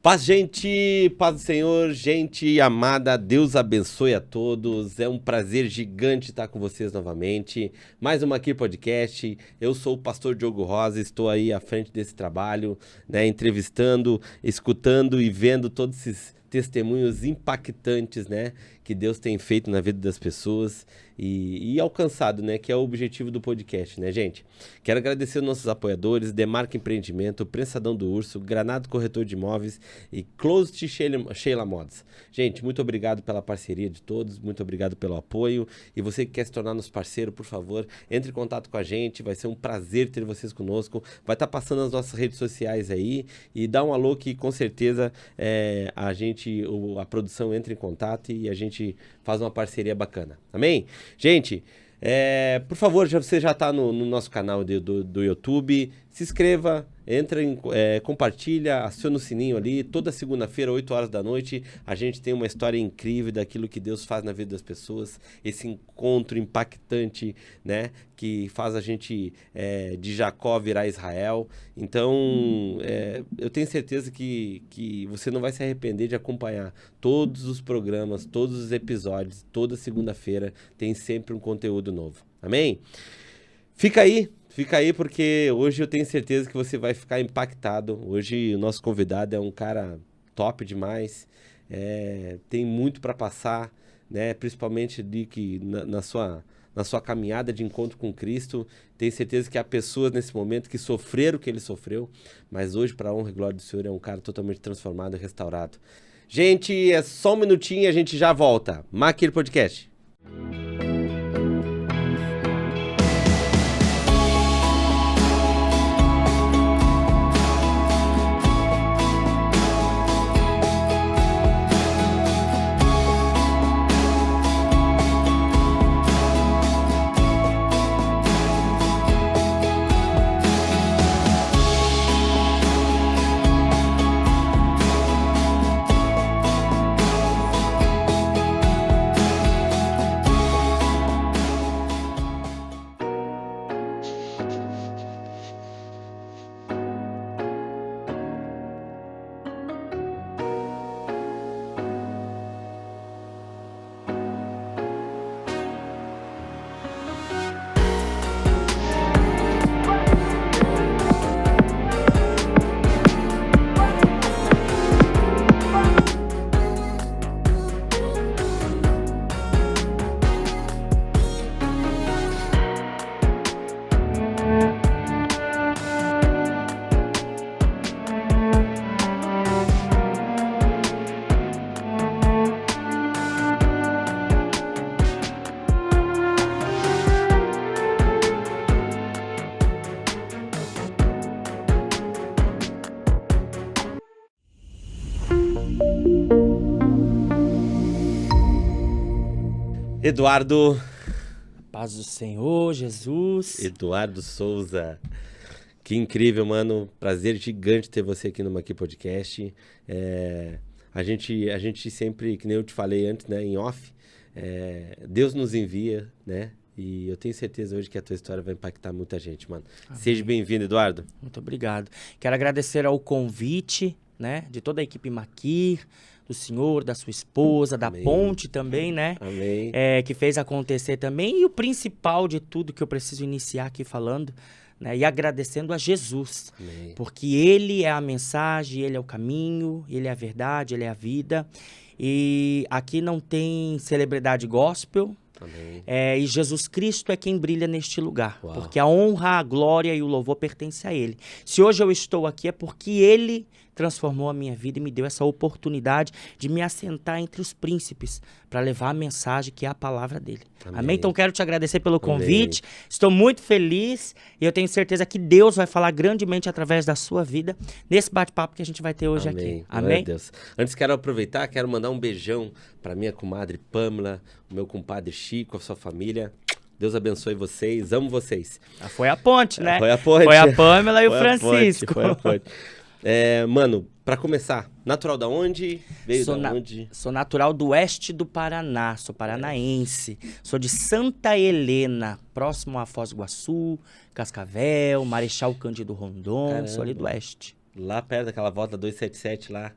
Paz do Senhor, gente amada, Deus abençoe a todos, é um prazer gigante estar com vocês novamente, mais uma aqui podcast, eu sou o pastor Diogo Rosa, estou aí à frente desse trabalho, né, entrevistando, escutando e vendo todos esses testemunhos impactantes, né, que Deus tem feito na vida das pessoas e alcançado, né, que é o objetivo do podcast, né, gente? Quero agradecer aos nossos apoiadores, Demarca Empreendimento, Prensadão do Urso, Granado Corretor de Imóveis e Closet Sheila Mods. Gente, muito obrigado pela parceria de todos, muito obrigado pelo apoio e você que quer se tornar nosso parceiro, por favor, entre em contato com a gente, vai ser um prazer ter vocês conosco, vai estar passando nas nossas redes sociais aí e dá um alô que com certeza a produção entra em contato e a gente faz uma parceria bacana, amém? Gente, por favor, você já está no nosso canal do YouTube, se inscreva, compartilha, aciona o sininho ali, toda segunda-feira, 8 horas da noite, a gente tem uma história incrível daquilo que Deus faz na vida das pessoas, esse encontro impactante, né, que faz a gente de Jacó virar Israel. Então, eu tenho certeza que você não vai se arrepender de acompanhar todos os programas, todos os episódios, toda segunda-feira tem sempre um conteúdo novo, amém? Fica aí porque hoje eu tenho certeza que você vai ficar impactado. Hoje o nosso convidado é um cara top demais, tem muito para passar, né? Principalmente na sua caminhada de encontro com Cristo. Tenho certeza que há pessoas nesse momento que sofreram o que ele sofreu, mas hoje, para a honra e glória do Senhor, é um cara totalmente transformado e restaurado. Gente, é só um minutinho e a gente já volta. Maquir Podcast. Eduardo. Paz do Senhor, Jesus. Eduardo Souza. Que incrível, mano. Prazer gigante ter você aqui no Maqui Podcast. A gente sempre, que nem eu te falei antes, né, em off, Deus nos envia, né? E eu tenho certeza hoje que a tua história vai impactar muita gente, mano. Amém. Seja bem-vindo, Eduardo. Muito obrigado. Quero agradecer ao convite, né, de toda a equipe Maqui, do senhor, da sua esposa, da Amém. Ponte também, né? Amém. Que fez acontecer também. E o principal de tudo que eu preciso iniciar aqui falando, né? E agradecendo a Jesus. Amém. Porque Ele é a mensagem, Ele é o caminho, Ele é a verdade, Ele é a vida. E aqui não tem celebridade gospel. Amém. E Jesus Cristo é quem brilha neste lugar. Uau. Porque a honra, a glória e o louvor pertencem a Ele. Se hoje eu estou aqui é porque Ele transformou a minha vida e me deu essa oportunidade de me assentar entre os príncipes para levar a mensagem que é a palavra dele. Amém? Então quero te agradecer pelo convite. Amém. Estou muito feliz e eu tenho certeza que Deus vai falar grandemente através da sua vida nesse bate-papo que a gente vai ter hoje aqui. Amém? Deus. Antes quero aproveitar, quero mandar um beijão para minha comadre Pamela, o meu compadre Chico, a sua família. Deus abençoe vocês, amo vocês. Foi a ponte, né? Foi a ponte. Foi a Pamela e o Francisco. Foi a ponte. Mano, pra começar, natural da onde? Veio da onde? Sou natural do oeste do Paraná, sou paranaense. Sou de Santa Helena, próximo a Foz do Iguaçu, Cascavel, Marechal Cândido Rondon. Caramba. Sou ali do oeste. Lá perto daquela volta 277 lá.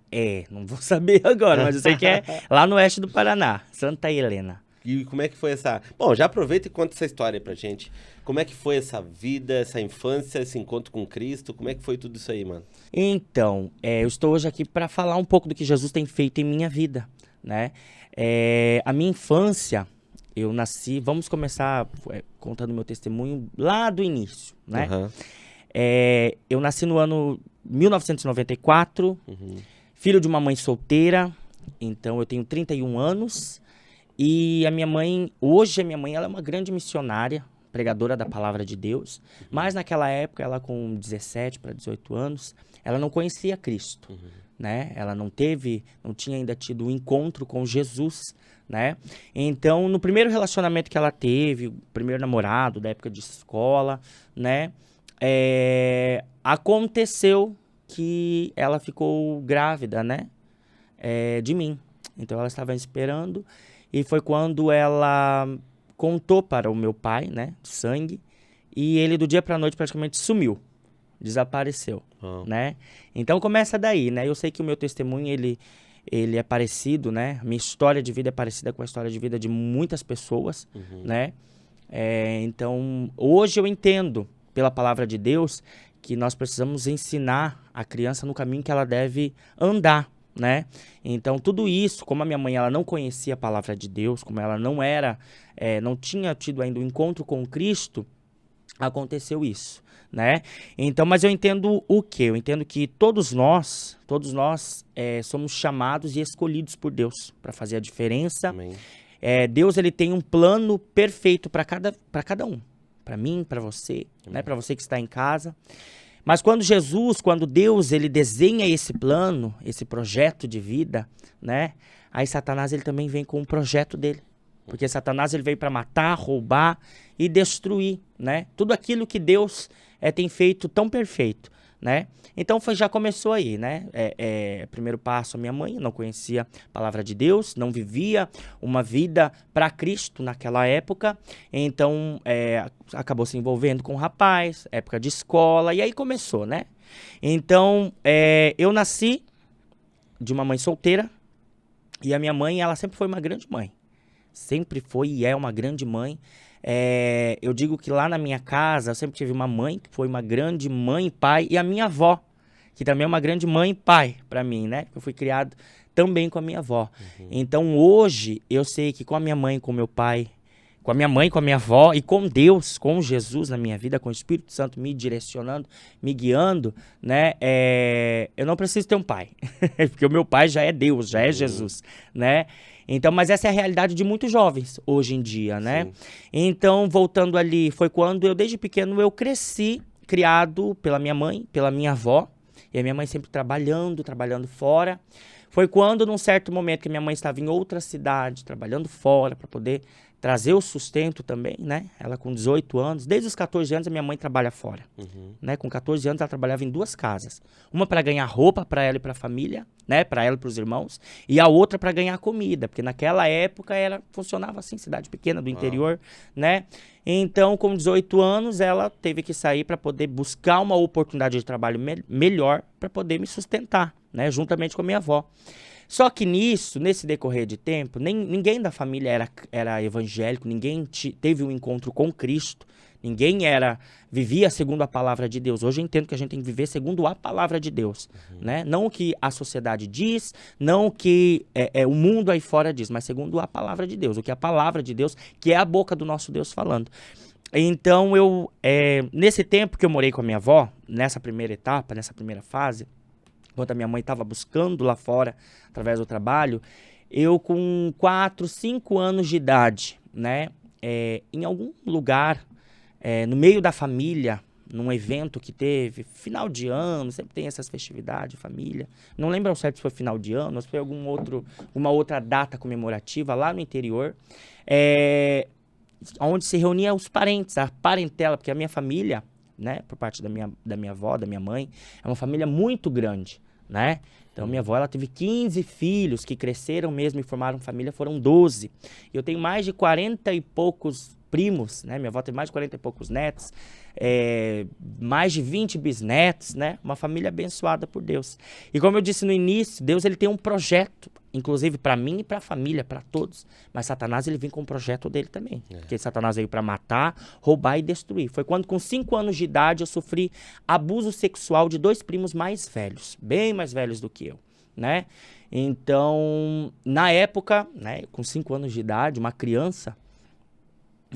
Não vou saber agora, mas eu sei que é lá no oeste do Paraná, Santa Helena. E como é que foi essa... Bom, já aproveita e conta essa história aí pra gente. Como é que foi essa vida, essa infância, esse encontro com Cristo? Como é que foi tudo isso aí, mano? Então, eu estou hoje aqui para falar um pouco do que Jesus tem feito em minha vida, né? A minha infância, eu nasci... Vamos começar contando meu testemunho lá do início, né? Uhum. Eu nasci no ano 1994, filho de uma mãe solteira, então eu tenho 31 anos... E a minha mãe, hoje a minha mãe, ela é uma grande missionária, pregadora da palavra de Deus. Mas naquela época, ela com 17 para 18 anos, ela não conhecia Cristo, né? Ela não tinha ainda tido um encontro com Jesus, né? Então, no primeiro relacionamento que ela teve, o primeiro namorado da época de escola, né? Aconteceu que ela ficou grávida, né? De mim. Então, ela estava esperando... E foi quando ela contou para o meu pai, né, de sangue, e ele do dia para a noite praticamente sumiu, desapareceu, né? Então começa daí, né? Eu sei que o meu testemunho, ele é parecido, né? Minha história de vida é parecida com a história de vida de muitas pessoas, né? Então, hoje eu entendo, pela palavra de Deus, que nós precisamos ensinar a criança no caminho que ela deve andar, né? Então tudo isso, como a minha mãe ela não conhecia a palavra de Deus, como ela não tinha tido ainda um encontro com Cristo, aconteceu isso, né? Então, mas eu entendo o quê? Eu entendo que todos nós somos chamados e escolhidos por Deus para fazer a diferença. Amém. Deus ele tem um plano perfeito para cada um, para mim, para você, né? Para você que está em casa. Mas quando Deus, ele desenha esse plano, esse projeto de vida, né? Aí Satanás, ele também vem com um projeto dele. Porque Satanás, ele veio para matar, roubar e destruir, né? Tudo aquilo que Deus tem feito tão perfeito, né? Então, já começou aí, né? Primeiro passo, a minha mãe não conhecia a palavra de Deus, não vivia uma vida para Cristo naquela época. Então, acabou se envolvendo com um rapaz, época de escola, e aí começou, né? Então, eu nasci de uma mãe solteira, e a minha mãe, ela sempre foi uma grande mãe. Sempre foi e é uma grande mãe. Eu digo que lá na minha casa eu sempre tive uma mãe que foi uma grande mãe e pai, e a minha avó, que também é uma grande mãe e pai para mim, né? Eu fui criado também com a minha avó. Então hoje eu sei que com a minha mãe, com o meu pai, com a minha mãe, com a minha avó e com Deus, com Jesus na minha vida, com o Espírito Santo me direcionando, me guiando, né? Eu não preciso ter um pai, porque o meu pai já é Deus, já é Jesus, né? Então, mas essa é a realidade de muitos jovens hoje em dia, né? Sim. Então, voltando ali, foi quando eu, desde pequeno, eu cresci, criado pela minha mãe, pela minha avó, e a minha mãe sempre trabalhando fora. Foi quando, num certo momento, que minha mãe estava em outra cidade, trabalhando fora, para poder trazer o sustento também, né? Ela com 18 anos, desde os 14 anos a minha mãe trabalha fora, né? Com 14 anos ela trabalhava em 2 casas. Uma para ganhar roupa para ela e para a família, né? Para ela e para os irmãos, e a outra para ganhar comida, porque naquela época funcionava assim, cidade pequena do interior, né? Então, com 18 anos, ela teve que sair para poder buscar uma oportunidade de trabalho melhor para poder me sustentar, né? Juntamente com a minha avó. Só que nesse decorrer de tempo, ninguém da família era evangélico, ninguém teve um encontro com Cristo, ninguém vivia segundo a palavra de Deus. Hoje eu entendo que a gente tem que viver segundo a palavra de Deus, né? Não o que a sociedade diz, não o que o mundo aí fora diz, mas segundo a palavra de Deus, o que a palavra de Deus, que é a boca do nosso Deus falando. Então, nesse tempo que eu morei com a minha avó, nessa primeira etapa, nessa primeira fase, enquanto a minha mãe estava buscando lá fora, através do trabalho, eu com 4, 5 anos de idade, né, em algum lugar, no meio da família, num evento que teve, final de ano, sempre tem essas festividades de família, não lembro ao certo se foi final de ano, ou se foi uma outra data comemorativa lá no interior, onde se reunia os parentes, a parentela, porque a minha família, né, por parte da minha avó, da minha mãe, é uma família muito grande, né? Então, minha avó, ela teve 15 filhos que cresceram mesmo e formaram família, foram 12. Eu tenho mais de 40 e poucos primos, né? Minha avó tem mais de 40 e poucos netos, mais de 20 bisnetos, né? Uma família abençoada por Deus. E como eu disse no início, Deus ele tem um projeto, inclusive para mim e para a família, para todos. Mas Satanás ele vem com o projeto dele também. Porque Satanás veio para matar, roubar e destruir. Foi quando com 5 anos de idade eu sofri abuso sexual de 2 primos mais velhos, bem mais velhos do que eu, né? Então, na época, né, com 5 anos de idade, uma criança,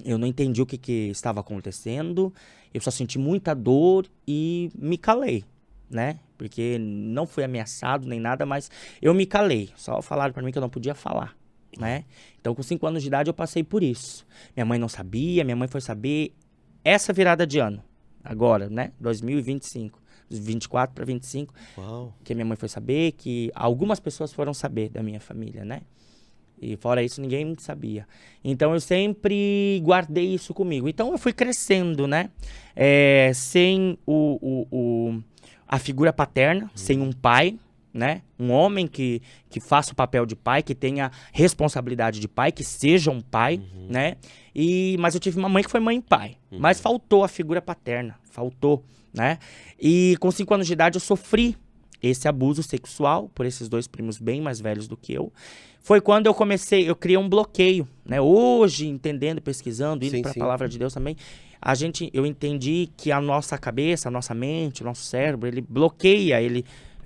eu não entendi o que estava acontecendo, eu só senti muita dor e me calei, né? Porque não fui ameaçado nem nada, mas eu me calei. Só falaram pra mim que eu não podia falar, né? Então, com 5 anos de idade, eu passei por isso. Minha mãe não sabia, minha mãe foi saber essa virada de ano, agora, né? 2025, 24 para 25, Uau. que minha mãe foi saber, que algumas pessoas foram saber da minha família, né? E fora isso, ninguém sabia. Então, eu sempre guardei isso comigo. Então, eu fui crescendo, né? Sem a figura paterna, sem um pai, né? Um homem que faça o papel de pai, que tenha responsabilidade de pai, que seja um pai, né? Mas eu tive uma mãe que foi mãe e pai. Mas faltou a figura paterna, faltou, né? E com 5 anos de idade eu sofri esse abuso sexual por esses 2 primos bem mais velhos do que eu. Foi quando eu criei um bloqueio, né? Hoje, entendendo, pesquisando, indo para a palavra de Deus também, eu entendi que a nossa cabeça, a nossa mente, o nosso cérebro, ele bloqueia,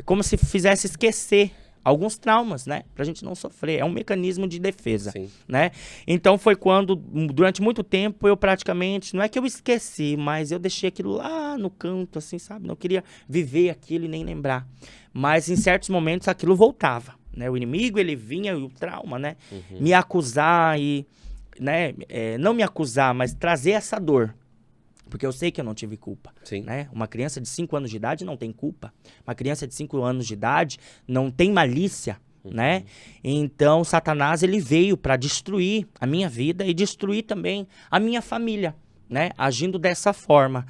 como se fizesse esquecer alguns traumas, né? Pra gente não sofrer. É um mecanismo de defesa, né? Então foi quando, durante muito tempo, eu praticamente, não é que eu esqueci, mas eu deixei aquilo lá no canto, assim, sabe? Não queria viver aquilo e nem lembrar. Mas em certos momentos aquilo voltava, né? O inimigo, ele vinha, e o trauma, né? Me acusar e, né? Não me acusar, mas trazer essa dor. Porque eu sei que eu não tive culpa, né? Uma criança de 5 anos de idade não tem culpa. Uma criança de 5 anos de idade não tem malícia, né? Então, Satanás, ele veio para destruir a minha vida e destruir também a minha família, né? Agindo dessa forma.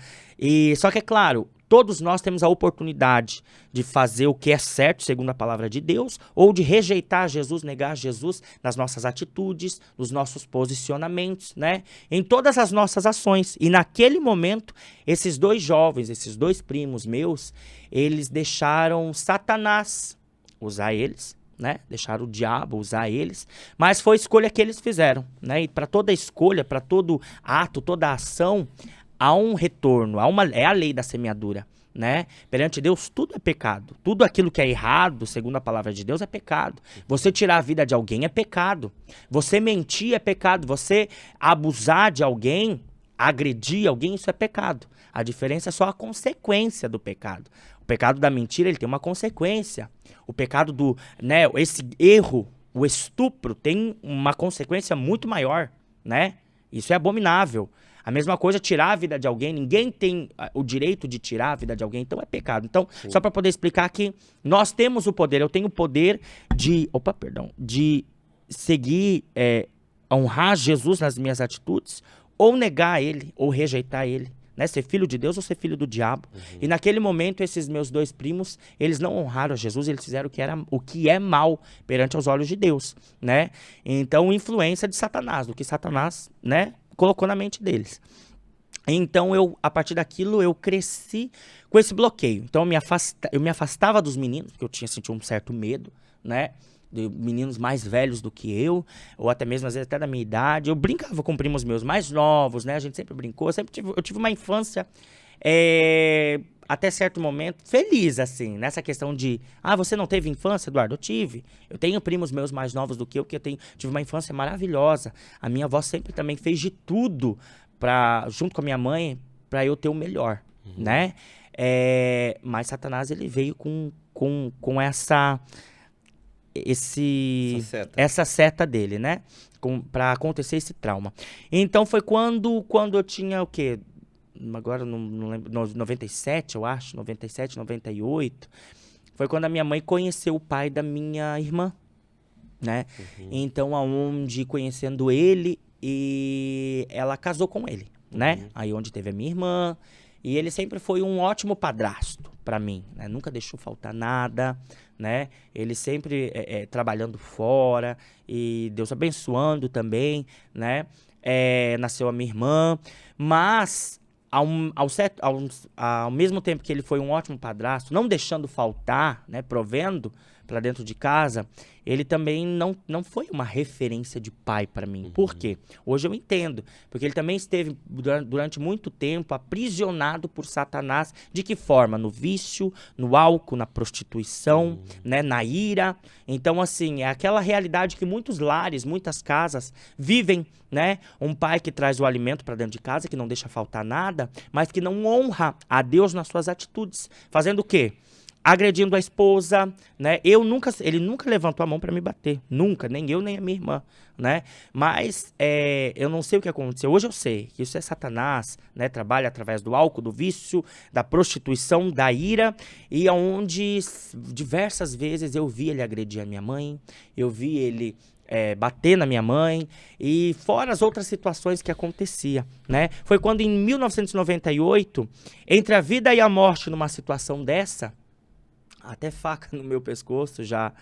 Só que, é claro, todos nós temos a oportunidade de fazer o que é certo, segundo a palavra de Deus, ou de rejeitar Jesus, negar Jesus nas nossas atitudes, nos nossos posicionamentos, né? Em todas as nossas ações. E naquele momento, esses 2 jovens, esses 2 primos meus, eles deixaram Satanás usar eles, né? Deixaram o diabo usar eles, mas foi a escolha que eles fizeram, né? E para toda escolha, para todo ato, toda ação, há um retorno, é a lei da semeadura, né? Perante Deus, tudo é pecado. Tudo aquilo que é errado, segundo a palavra de Deus, é pecado. Você tirar a vida de alguém é pecado. Você mentir é pecado. Você abusar de alguém, agredir alguém, isso é pecado. A diferença é só a consequência do pecado. O pecado da mentira, ele tem uma consequência. O pecado né, esse erro, o estupro, tem uma consequência muito maior, né? Isso é abominável. A mesma coisa, tirar a vida de alguém. Ninguém tem o direito de tirar a vida de alguém, então é pecado. Então, só para poder explicar que nós temos o poder, eu tenho o poder de seguir, honrar Jesus nas minhas atitudes, ou negar ele, ou rejeitar ele, né? Ser filho de Deus ou ser filho do diabo. E naquele momento, esses meus 2 primos, eles não honraram a Jesus, eles fizeram o que é mal perante os olhos de Deus, né? Então, influência de Satanás, do que Satanás, né, colocou na mente deles. Então, a partir daquilo, eu cresci com esse bloqueio. Então, eu me afastava dos meninos, porque eu tinha sentido um certo medo, né? De meninos mais velhos do que eu, ou até mesmo, às vezes, até da minha idade. Eu brincava com primos meus mais novos, né? A gente sempre brincou. Eu tive uma infância, até certo momento, feliz, assim, nessa questão de... Ah, você não teve infância, Eduardo? Eu tive. Eu tenho primos meus mais novos do que eu, tive uma infância maravilhosa. A minha avó sempre também fez de tudo, junto com a minha mãe, para eu ter o melhor, né? Mas Satanás, ele veio com essa seta dele, né? Pra acontecer esse trauma. Então foi quando eu tinha o quê? Agora não lembro, 97, eu acho, 97, 98. Foi quando a minha mãe conheceu o pai da minha irmã, né? Então, aonde conhecendo ele, e ela casou com ele, né? Aí onde teve a minha irmã, e ele sempre foi um ótimo padrasto para mim, né? Nunca deixou faltar nada, né? Ele sempre trabalhando fora e Deus abençoando também, né? nasceu a minha irmã, mas ao mesmo tempo que ele foi um ótimo padrasto, não deixando faltar, né, provendo para dentro de casa, ele também não foi uma referência de pai para mim. Por quê? Hoje eu entendo. Porque ele também esteve durante muito tempo aprisionado por Satanás. De que forma? No vício, no álcool, na prostituição, né, na ira. Então, assim, é aquela realidade que muitos lares, muitas casas vivem, né? Um pai que traz o alimento para dentro de casa, que não deixa faltar nada, mas que não honra a Deus nas suas atitudes. Fazendo o quê? Agredindo a esposa, né? Ele nunca levantou a mão para me bater, nunca, nem eu nem a minha irmã, né? Mas eu não sei o que aconteceu. Hoje eu sei que isso é Satanás, né? Trabalha através do álcool, do vício, da prostituição, da ira, e onde diversas vezes eu vi ele agredir a minha mãe, eu vi ele bater na minha mãe, e fora as outras situações que acontecia, né? Foi quando em 1998, entre a vida e a morte numa situação dessa, até faca no meu pescoço já.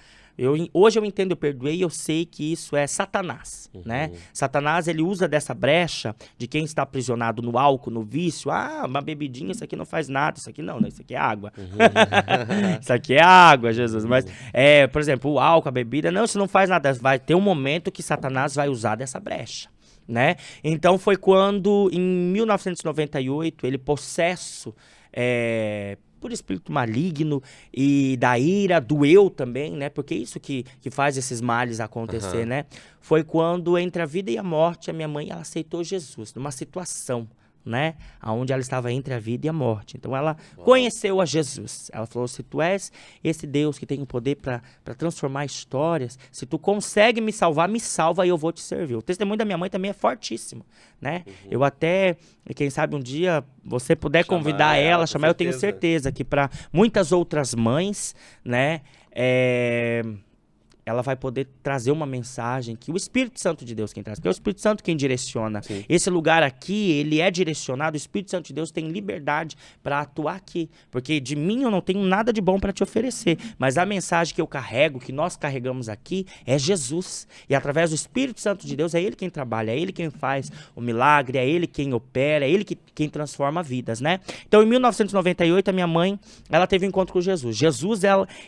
Hoje eu entendo, eu perdoei, eu sei que isso é Satanás, né? Satanás, ele usa dessa brecha de quem está aprisionado no álcool, no vício. Ah, uma bebidinha, isso aqui não faz nada, isso aqui não, isso aqui é água. Isso aqui é água, Jesus. Mas, por exemplo, o álcool, a bebida, não, isso não faz nada. Vai ter um momento que Satanás vai usar dessa brecha, né? Então foi quando, em 1998, ele possesso por espírito maligno e da ira, do eu também, né? Porque é isso que faz esses males acontecer, né? Foi quando, entre a vida e a morte, a minha mãe, ela aceitou Jesus, numa situação, né? Onde ela estava entre a vida e a morte. Então, ela conheceu a Jesus. Ela falou, se tu és esse Deus que tem o poder para transformar histórias, se tu consegue me salvar, me salva e eu vou te servir. O testemunho da minha mãe também é fortíssimo, né? Eu até, quem sabe um dia, você puder convidar ela, chamar, eu tenho certeza que para muitas outras mães, né? Ela vai poder trazer uma mensagem que o Espírito Santo de Deus quem traz, porque é o Espírito Santo quem direciona. Sim. Esse lugar aqui, ele é direcionado, o Espírito Santo de Deus tem liberdade para atuar aqui, porque de mim eu não tenho nada de bom para te oferecer, mas a mensagem que eu carrego, que nós carregamos aqui, é Jesus, e através do Espírito Santo de Deus, é Ele quem trabalha, é Ele quem faz o milagre, é Ele quem opera, é Ele quem transforma vidas, né? Então, em 1998, a minha mãe, ela teve um encontro com Jesus. Jesus,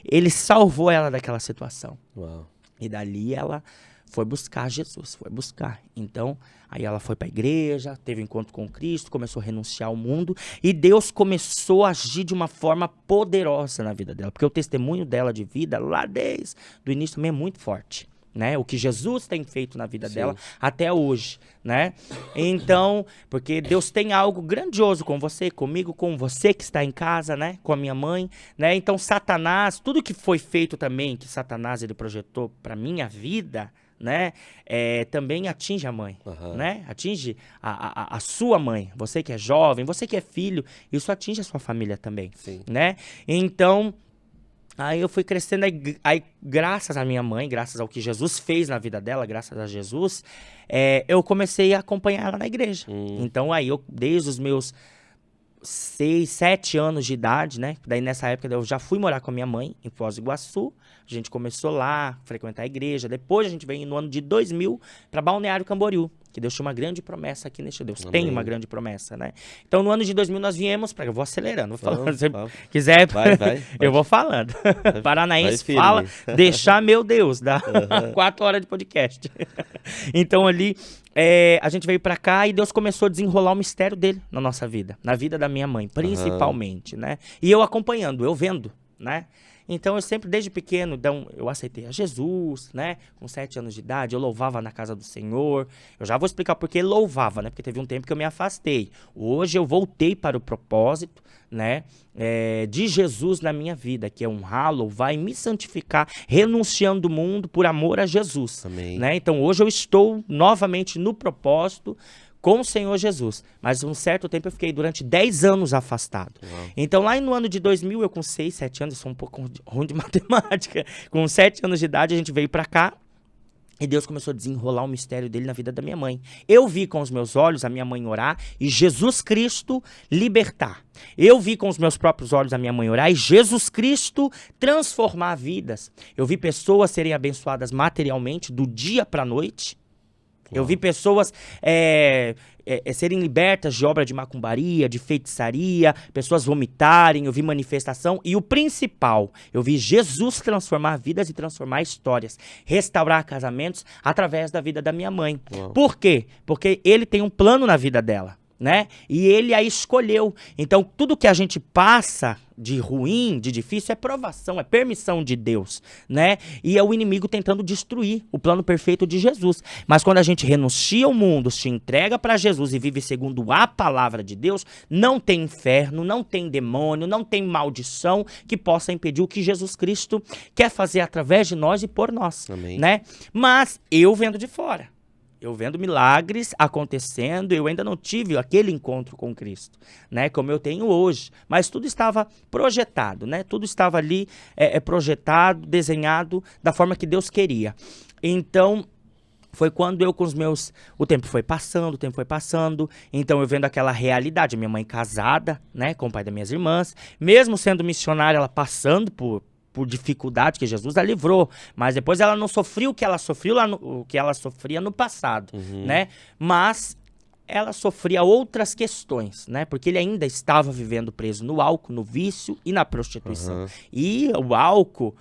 ele salvou ela daquela situação. Uau. E dali ela foi buscar Jesus, foi buscar. Então, aí ela foi para a igreja, teve um encontro com Cristo, começou a renunciar ao mundo, e Deus começou a agir de uma forma poderosa na vida dela, porque o testemunho dela de vida, lá desde o início, também é muito forte, né? O que Jesus tem feito na vida dela até hoje, né? Então, porque Deus tem algo grandioso com você, comigo, com você que está em casa, né? Com a minha mãe, né? Então, Satanás, tudo que foi feito também, que Satanás ele projetou para minha vida, né? Também atinge a mãe, né? Atinge a sua mãe, você que é jovem, você que é filho, isso atinge a sua família também, né? Então, aí eu fui crescendo, aí graças à minha mãe, graças ao que Jesus fez na vida dela, graças a Jesus, eu comecei a acompanhar ela na igreja. Então aí eu, desde os meus 6, 7 anos de idade, né? Daí nessa época eu já fui morar com a minha mãe em Foz do Iguaçu. A gente começou lá a frequentar a igreja. Depois a gente veio no ano de 2000 para Balneário Camboriú, que Deus tinha uma grande promessa aqui neste Deus. Amém. Tem uma grande promessa, né? Então, no ano de 2000, nós viemos para... Eu vou acelerando, vou falando. Se quiser, eu vou falando. Paranaense fala, deixar, meu Deus, dá 4 horas de podcast. Então, ali, a gente veio para cá e Deus começou a desenrolar o mistério dele na nossa vida. Na vida da minha mãe, principalmente, né? E eu acompanhando, eu vendo, né? Então, eu sempre, desde pequeno, eu aceitei a Jesus, né? Com 7 anos de idade, eu louvava na casa do Senhor. Eu já vou explicar por que louvava, né? Porque teve um tempo que eu me afastei. Hoje eu voltei para o propósito, né? De Jesus na minha vida, que é honrar, louvar e me santificar, renunciando do mundo por amor a Jesus. Amém. Né? Então, hoje eu estou novamente no propósito, com o Senhor Jesus. Mas um certo tempo eu fiquei durante 10 anos afastado. Então lá no ano de 2000, eu com 6, 7 anos, eu sou um pouco ruim de matemática, com 7 anos de idade a gente veio pra cá e Deus começou a desenrolar o mistério dele na vida da minha mãe. Eu vi com os meus olhos a minha mãe orar e Jesus Cristo libertar. Eu vi com os meus próprios olhos a minha mãe orar e Jesus Cristo transformar vidas. Eu vi pessoas serem abençoadas materialmente do dia pra noite. Eu vi pessoas serem libertas de obra de macumbaria, de feitiçaria, pessoas vomitarem, eu vi manifestação. E o principal, eu vi Jesus transformar vidas e transformar histórias, restaurar casamentos através da vida da minha mãe. Uau. Por quê? Porque ele tem um plano na vida dela, né? E ele a escolheu. Então, tudo que a gente passa de ruim, de difícil, é provação, é permissão de Deus, né? E é o inimigo tentando destruir o plano perfeito de Jesus. Mas quando a gente renuncia ao mundo, se entrega para Jesus e vive segundo a palavra de Deus, não tem inferno, não tem demônio, não tem maldição que possa impedir o que Jesus Cristo quer fazer através de nós e por nós, Amém. né? Mas eu vendo de fora. Eu vendo milagres acontecendo, eu ainda não tive aquele encontro com Cristo, né, como eu tenho hoje. Mas tudo estava projetado, né? Tudo estava ali projetado, desenhado da forma que Deus queria. Então, foi quando eu com os meus... O tempo foi passando, então eu vendo aquela realidade. Minha mãe casada, né, com o pai das minhas irmãs, mesmo sendo missionária, ela passando por dificuldade que Jesus a livrou, mas depois ela não sofreu o que ela sofreu o que ela sofria no passado, né? Mas ela sofria outras questões, né? Porque ele ainda estava vivendo preso no álcool, no vício e na prostituição. E o álcool,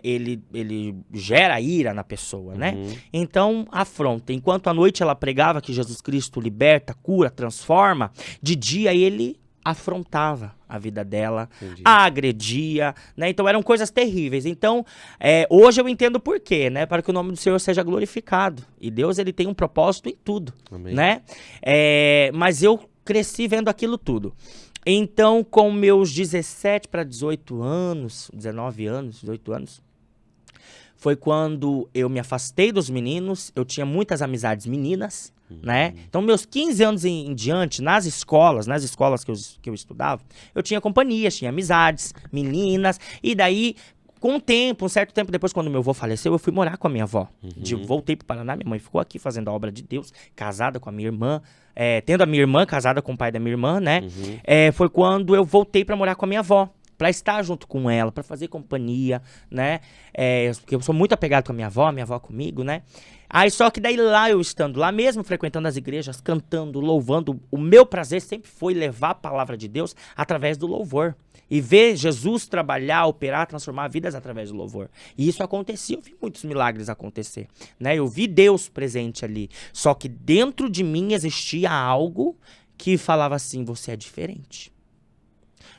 ele gera ira na pessoa, né? Então, afronta. Enquanto à noite ela pregava que Jesus Cristo liberta, cura, transforma, de dia ele afrontava a vida dela, a agredia, né? Então eram coisas terríveis. Então, hoje eu entendo por quê, né? Para que o nome do Senhor seja glorificado. E Deus, ele tem um propósito em tudo, Amém. né? Mas eu cresci vendo aquilo tudo. Então, com meus 17 para 18 anos, 19 anos, 18 anos, foi quando eu me afastei dos meninos. Eu tinha muitas amizades meninas, né? Então, meus 15 anos em diante, nas escolas que eu estudava, eu tinha companhias, tinha amizades, meninas. E daí, com o tempo, um certo tempo depois, quando meu avô faleceu, eu fui morar com a minha avó. Voltei para o Paraná, minha mãe ficou aqui fazendo a obra de Deus, casada com a minha irmã, tendo a minha irmã casada com o pai da minha irmã, né? Foi quando eu voltei para morar com a minha avó, para estar junto com ela, para fazer companhia, né? Porque eu sou muito apegado com a minha avó comigo, né? Aí só que daí lá eu estando lá mesmo, frequentando as igrejas, cantando, louvando, o meu prazer sempre foi levar a palavra de Deus através do louvor. E ver Jesus trabalhar, operar, transformar vidas através do louvor. E isso acontecia, eu vi muitos milagres acontecer, né? Eu vi Deus presente ali. Só que dentro de mim existia algo que falava assim, você é diferente.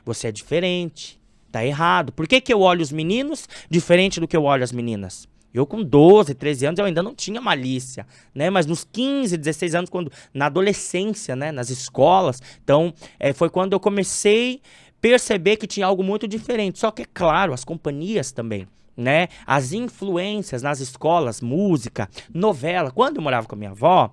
Você é diferente, tá errado. Por que eu olho os meninos diferente do que eu olho as meninas? Eu com 12, 13 anos, eu ainda não tinha malícia, né? Mas nos 15, 16 anos, na adolescência, né? Nas escolas, então, foi quando eu comecei a perceber que tinha algo muito diferente. Só que, é claro, as companhias também, né? As influências nas escolas, música, novela. Quando eu morava com a minha avó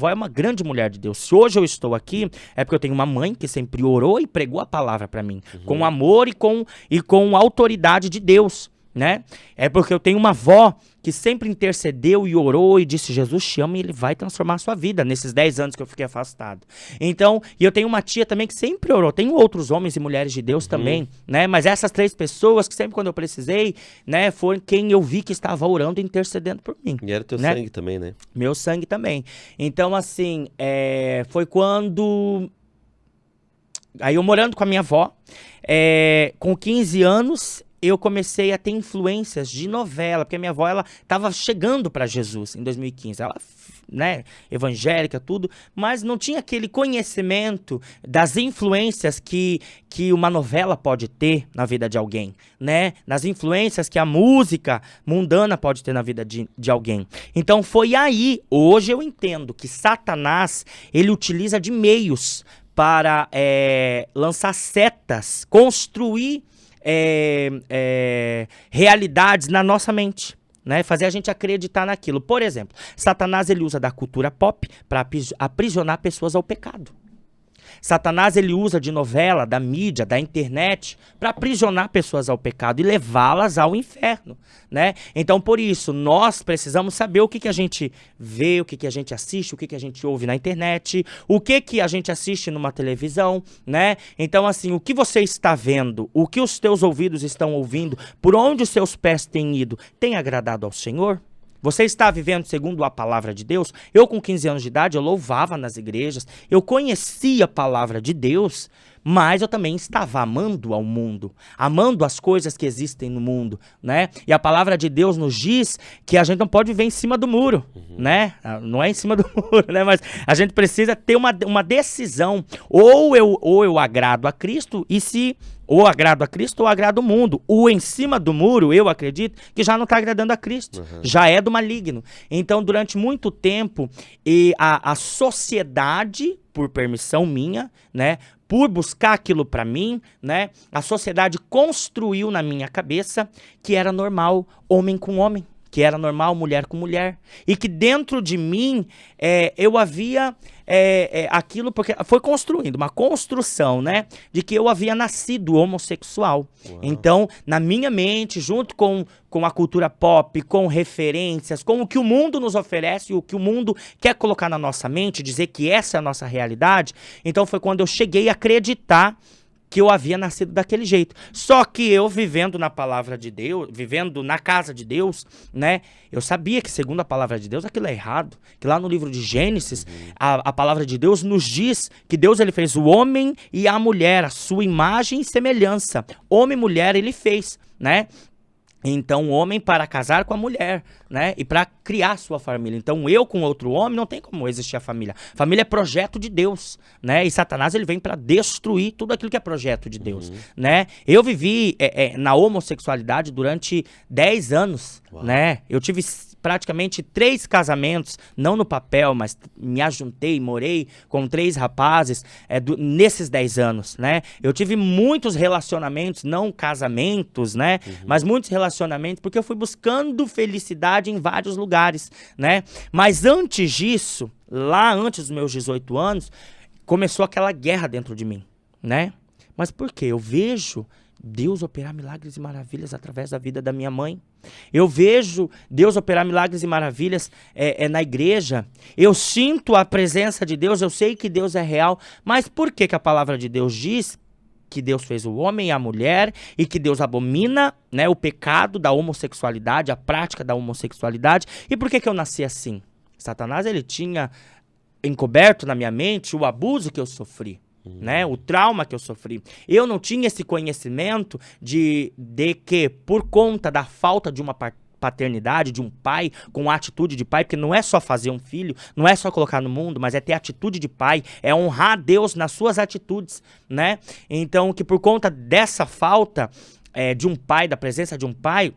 é uma grande mulher de Deus. Se hoje eu estou aqui, é porque eu tenho uma mãe que sempre orou e pregou a palavra para mim, com amor e com autoridade de Deus, né? É porque eu tenho uma avó que sempre intercedeu e orou e disse, Jesus te ama e ele vai transformar a sua vida, nesses 10 anos que eu fiquei afastado. Então, e eu tenho uma tia também que sempre orou, tenho outros homens e mulheres de Deus também, né? Mas essas 3 pessoas que sempre quando eu precisei, né, foram quem eu vi que estava orando e intercedendo por mim. E era teu né? sangue também, né? Meu sangue também. Então, assim, foi quando... Aí eu morando com a minha avó, com 15 anos... eu comecei a ter influências de novela, porque a minha avó, ela estava chegando para Jesus em 2015, ela, né, evangélica, tudo, mas não tinha aquele conhecimento das influências que uma novela pode ter na vida de alguém, né, nas influências que a música mundana pode ter na vida de alguém. Então foi aí, hoje eu entendo que Satanás, ele utiliza de meios para lançar setas, construir realidades na nossa mente, né? Fazer a gente acreditar naquilo. Por exemplo, Satanás, ele usa da cultura pop para aprisionar pessoas ao pecado. Satanás, ele usa de novela, da mídia, da internet, para aprisionar pessoas ao pecado e levá-las ao inferno, né? Então, por isso, nós precisamos saber o que a gente vê, o que a gente assiste, o que a gente ouve na internet, o que a gente assiste numa televisão, né? Então, assim, o que você está vendo, o que os teus ouvidos estão ouvindo, por onde os seus pés têm ido, tem agradado ao Senhor? Você está vivendo segundo a palavra de Deus? Eu, com 15 anos de idade, eu louvava nas igrejas, eu conhecia a palavra de Deus, mas eu também estava amando ao mundo, amando as coisas que existem no mundo, né? E a palavra de Deus nos diz que a gente não pode viver em cima do muro, né? Não é em cima do muro, né? Mas a gente precisa ter uma decisão. Ou eu agrado a Cristo, ou agrado a Cristo ou agrado o mundo. O em cima do muro, eu acredito, que já não está agradando a Cristo. Já é do maligno. Então, durante muito tempo, a sociedade, por permissão minha, né, por buscar aquilo para mim, né, a sociedade construiu na minha cabeça que era normal homem com homem, que era normal mulher com mulher, e que dentro de mim eu havia aquilo, porque foi construindo, uma construção, né, de que eu havia nascido homossexual. Uau. Então, na minha mente, junto com a cultura pop, com referências, com o que o mundo nos oferece, o que o mundo quer colocar na nossa mente, dizer que essa é a nossa realidade, então foi quando eu cheguei a acreditar que eu havia nascido daquele jeito. Só que eu, vivendo na palavra de Deus, vivendo na casa de Deus, né, eu sabia que, segundo a palavra de Deus, aquilo é errado. Que lá no livro de Gênesis, a palavra de Deus nos diz que Deus, ele fez o homem e a mulher, a sua imagem e semelhança. Homem e mulher ele fez, né? Então, o homem para casar com a mulher, né? E para criar sua família. Então, eu com outro homem, não tem como existir a família. Família é projeto de Deus, né? E Satanás, ele vem para destruir tudo aquilo que é projeto de Deus, né? Eu vivi na homossexualidade durante 10 anos, né? Eu tive praticamente 3 casamentos, não no papel, mas me ajuntei, morei com 3 rapazes nesses 10 anos, né? Eu tive muitos relacionamentos, não casamentos, né? Mas muitos relacionamentos, porque eu fui buscando felicidade em vários lugares, né? Mas antes disso, lá antes dos meus 18 anos, começou aquela guerra dentro de mim, né? Mas por quê? Eu vejo Deus operar milagres e maravilhas através da vida da minha mãe. Eu vejo Deus operar milagres e maravilhas na igreja. Eu sinto a presença de Deus, eu sei que Deus é real. Mas por que a palavra de Deus diz que Deus fez o homem e a mulher e que Deus abomina, né, o pecado da homossexualidade, a prática da homossexualidade? E por que eu nasci assim? Satanás, ele tinha encoberto na minha mente o abuso que eu sofri. Né, o trauma que eu sofri. Eu não tinha esse conhecimento de que, por conta da falta de uma paternidade, de um pai, com a atitude de pai, porque não é só fazer um filho, não é só colocar no mundo, mas é ter atitude de pai, é honrar a Deus nas suas atitudes, né? Então, que por conta dessa falta de um pai, da presença de um pai,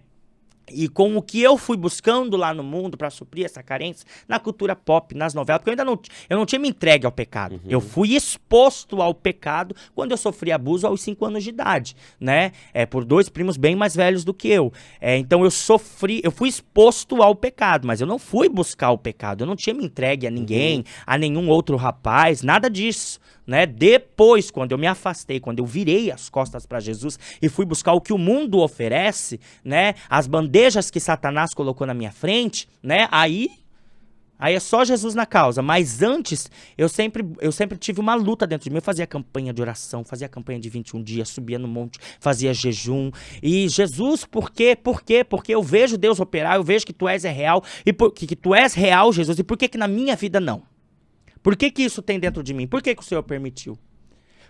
e com o que eu fui buscando lá no mundo para suprir essa carência, na cultura pop, nas novelas, porque eu não tinha me entregue ao pecado. Eu fui exposto ao pecado quando eu sofri abuso aos 5 anos de idade, né? Por 2 primos bem mais velhos do que eu. Então eu fui exposto ao pecado, mas eu não fui buscar o pecado. Eu não tinha me entregue a ninguém, a nenhum outro rapaz, nada disso. Né? Depois, quando eu me afastei, quando eu virei as costas para Jesus e fui buscar o que o mundo oferece, né? As bandejas que Satanás colocou na minha frente, né? Aí é só Jesus na causa. Mas antes, eu sempre tive uma luta dentro de mim. Eu fazia campanha de oração, fazia campanha de 21 dias, subia no monte, fazia jejum. E Jesus, por quê? Por quê? Porque eu vejo Deus operar, eu vejo que tu és real, e que tu és real, Jesus, e por que na minha vida não? Por que isso tem dentro de mim? Por que o Senhor permitiu?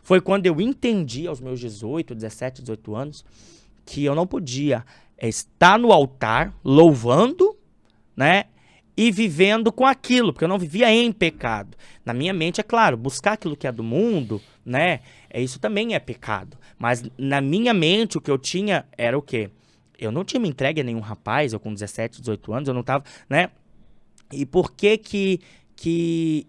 Foi quando eu entendi, aos meus 18, 17, 18 anos, que eu não podia estar no altar, louvando, né? E vivendo com aquilo, porque eu não vivia em pecado. Na minha mente, é claro, buscar aquilo que é do mundo, né? Isso também é pecado. Mas na minha mente, o que eu tinha era o quê? Eu não tinha me entregue a nenhum rapaz, eu com 17, 18 anos, eu não tava, né? E por que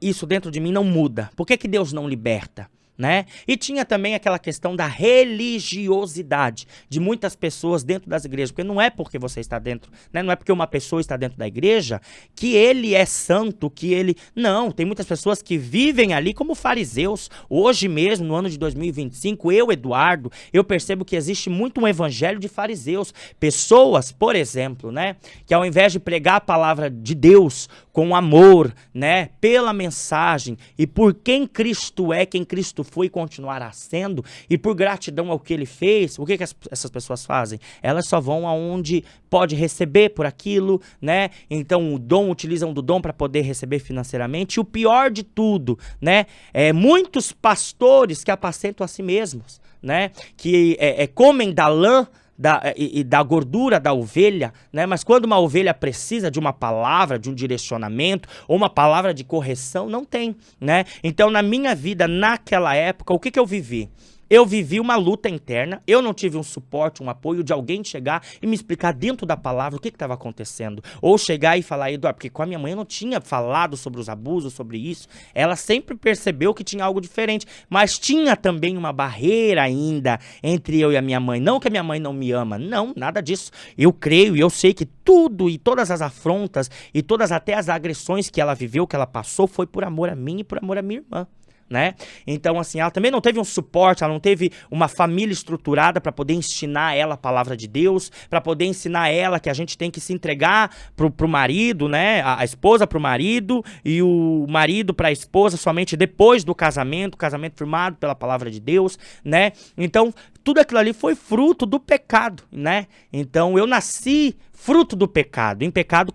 isso dentro de mim não muda? Por que Deus não liberta? Né? E tinha também aquela questão da religiosidade de muitas pessoas dentro das igrejas, porque não é porque você está dentro, né? Não é porque uma pessoa está dentro da igreja que ele é santo, que ele... Não, tem muitas pessoas que vivem ali como fariseus. Hoje mesmo, no ano de 2025, Eduardo, eu percebo que existe muito um evangelho de fariseus. Pessoas, por exemplo, né? Que ao invés de pregar a palavra de Deus com amor, né, pela mensagem e por quem Cristo é, quem Cristo foi e continuará sendo, e por gratidão ao que ele fez, o que essas pessoas fazem? Elas só vão aonde pode receber por aquilo, né? Então utilizam do dom para poder receber financeiramente. E o pior de tudo, né, muitos pastores que apacentam a si mesmos, né, que comem da lã e da gordura da ovelha, né? Mas quando uma ovelha precisa de uma palavra, de um direcionamento, ou uma palavra de correção, não tem, né? Então, na minha vida, naquela época, o que eu vivi? Eu vivi uma luta interna, eu não tive um suporte, um apoio de alguém chegar e me explicar dentro da palavra o que estava acontecendo. Ou chegar e falar, Eduardo, porque com a minha mãe eu não tinha falado sobre os abusos, sobre isso. Ela sempre percebeu que tinha algo diferente, mas tinha também uma barreira ainda entre eu e a minha mãe. Não que a minha mãe não me ama, não, nada disso. Eu creio e eu sei que tudo e todas as afrontas e todas até as agressões que ela viveu, que ela passou, foi por amor a mim e por amor à minha irmã. Né? Então, assim, ela também não teve um suporte, ela não teve uma família estruturada para poder ensinar ela a palavra de Deus, para poder ensinar ela que a gente tem que se entregar pro marido, né? A esposa pro marido e o marido pra esposa somente depois do casamento firmado pela palavra de Deus, né? Então, tudo aquilo ali foi fruto do pecado, né? Então, eu nasci fruto do pecado. Em pecado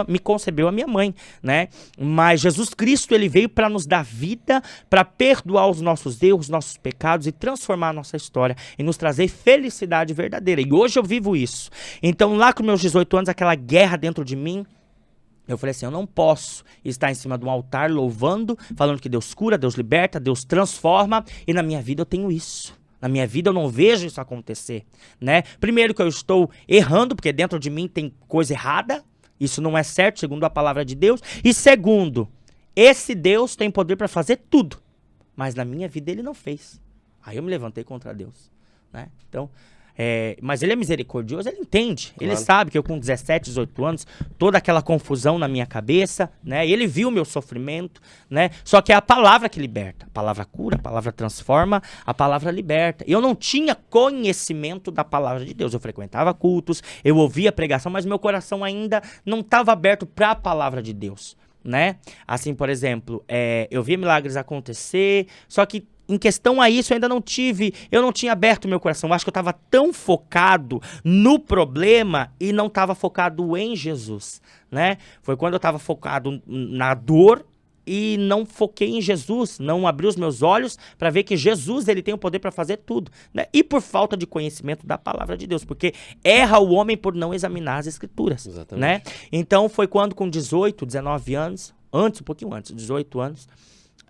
me concebeu a minha mãe, né? Mas Jesus Cristo, ele veio para nos dar vida, para perdoar os nossos erros, nossos pecados e transformar a nossa história e nos trazer felicidade verdadeira. E hoje eu vivo isso. Então, lá com meus 18 anos, aquela guerra dentro de mim, eu falei assim, eu não posso estar em cima de um altar louvando, falando que Deus cura, Deus liberta, Deus transforma, e na minha vida eu tenho isso. Na minha vida eu não vejo isso acontecer, né? Primeiro que eu estou errando, porque dentro de mim tem coisa errada, isso não é certo segundo a palavra de Deus. E segundo, esse Deus tem poder para fazer tudo, mas na minha vida ele não fez. Aí eu me levantei contra Deus, né? Então, mas ele é misericordioso, ele entende, claro. Ele sabe que eu com 17, 18 anos, toda aquela confusão na minha cabeça, né? Ele viu o meu sofrimento, né? Só que é a palavra que liberta, a palavra cura, a palavra transforma, a palavra liberta. Eu não tinha conhecimento da palavra de Deus, eu frequentava cultos, eu ouvia pregação, mas meu coração ainda não estava aberto para a palavra de Deus, né? Assim, por exemplo, eu via milagres acontecer, só que em questão a isso, eu não tinha aberto meu coração. Eu acho que eu estava tão focado no problema e não estava focado em Jesus, né? Foi quando eu estava focado na dor e não foquei em Jesus, não abri os meus olhos para ver que Jesus, ele tem o poder para fazer tudo, né? E por falta de conhecimento da palavra de Deus, porque erra o homem por não examinar as escrituras, exatamente, né? Então foi quando com 18, 19 anos, um pouquinho antes, 18 anos,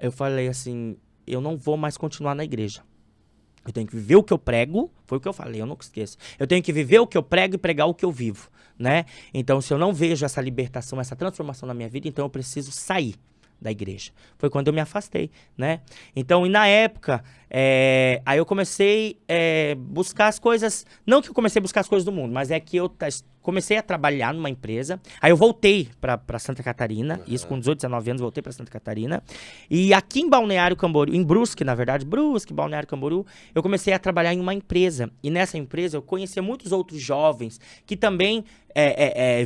eu falei assim, eu não vou mais continuar na igreja. Eu tenho que viver o que eu prego, foi o que eu falei, eu nunca esqueço. Eu tenho que viver o que eu prego e pregar o que eu vivo, né? Então, se eu não vejo essa libertação, essa transformação na minha vida, então eu preciso sair da igreja. Foi quando eu me afastei, né? Então, e na época, aí eu comecei a buscar as coisas, não que eu comecei a buscar as coisas do mundo, mas é que eu comecei a trabalhar numa empresa, aí eu voltei para Santa Catarina, isso com 18, 19 anos, voltei para Santa Catarina, e aqui em Balneário Camboriú, em Brusque, na verdade, Balneário Camboriú, eu comecei a trabalhar em uma empresa, e nessa empresa eu conhecia muitos outros jovens que também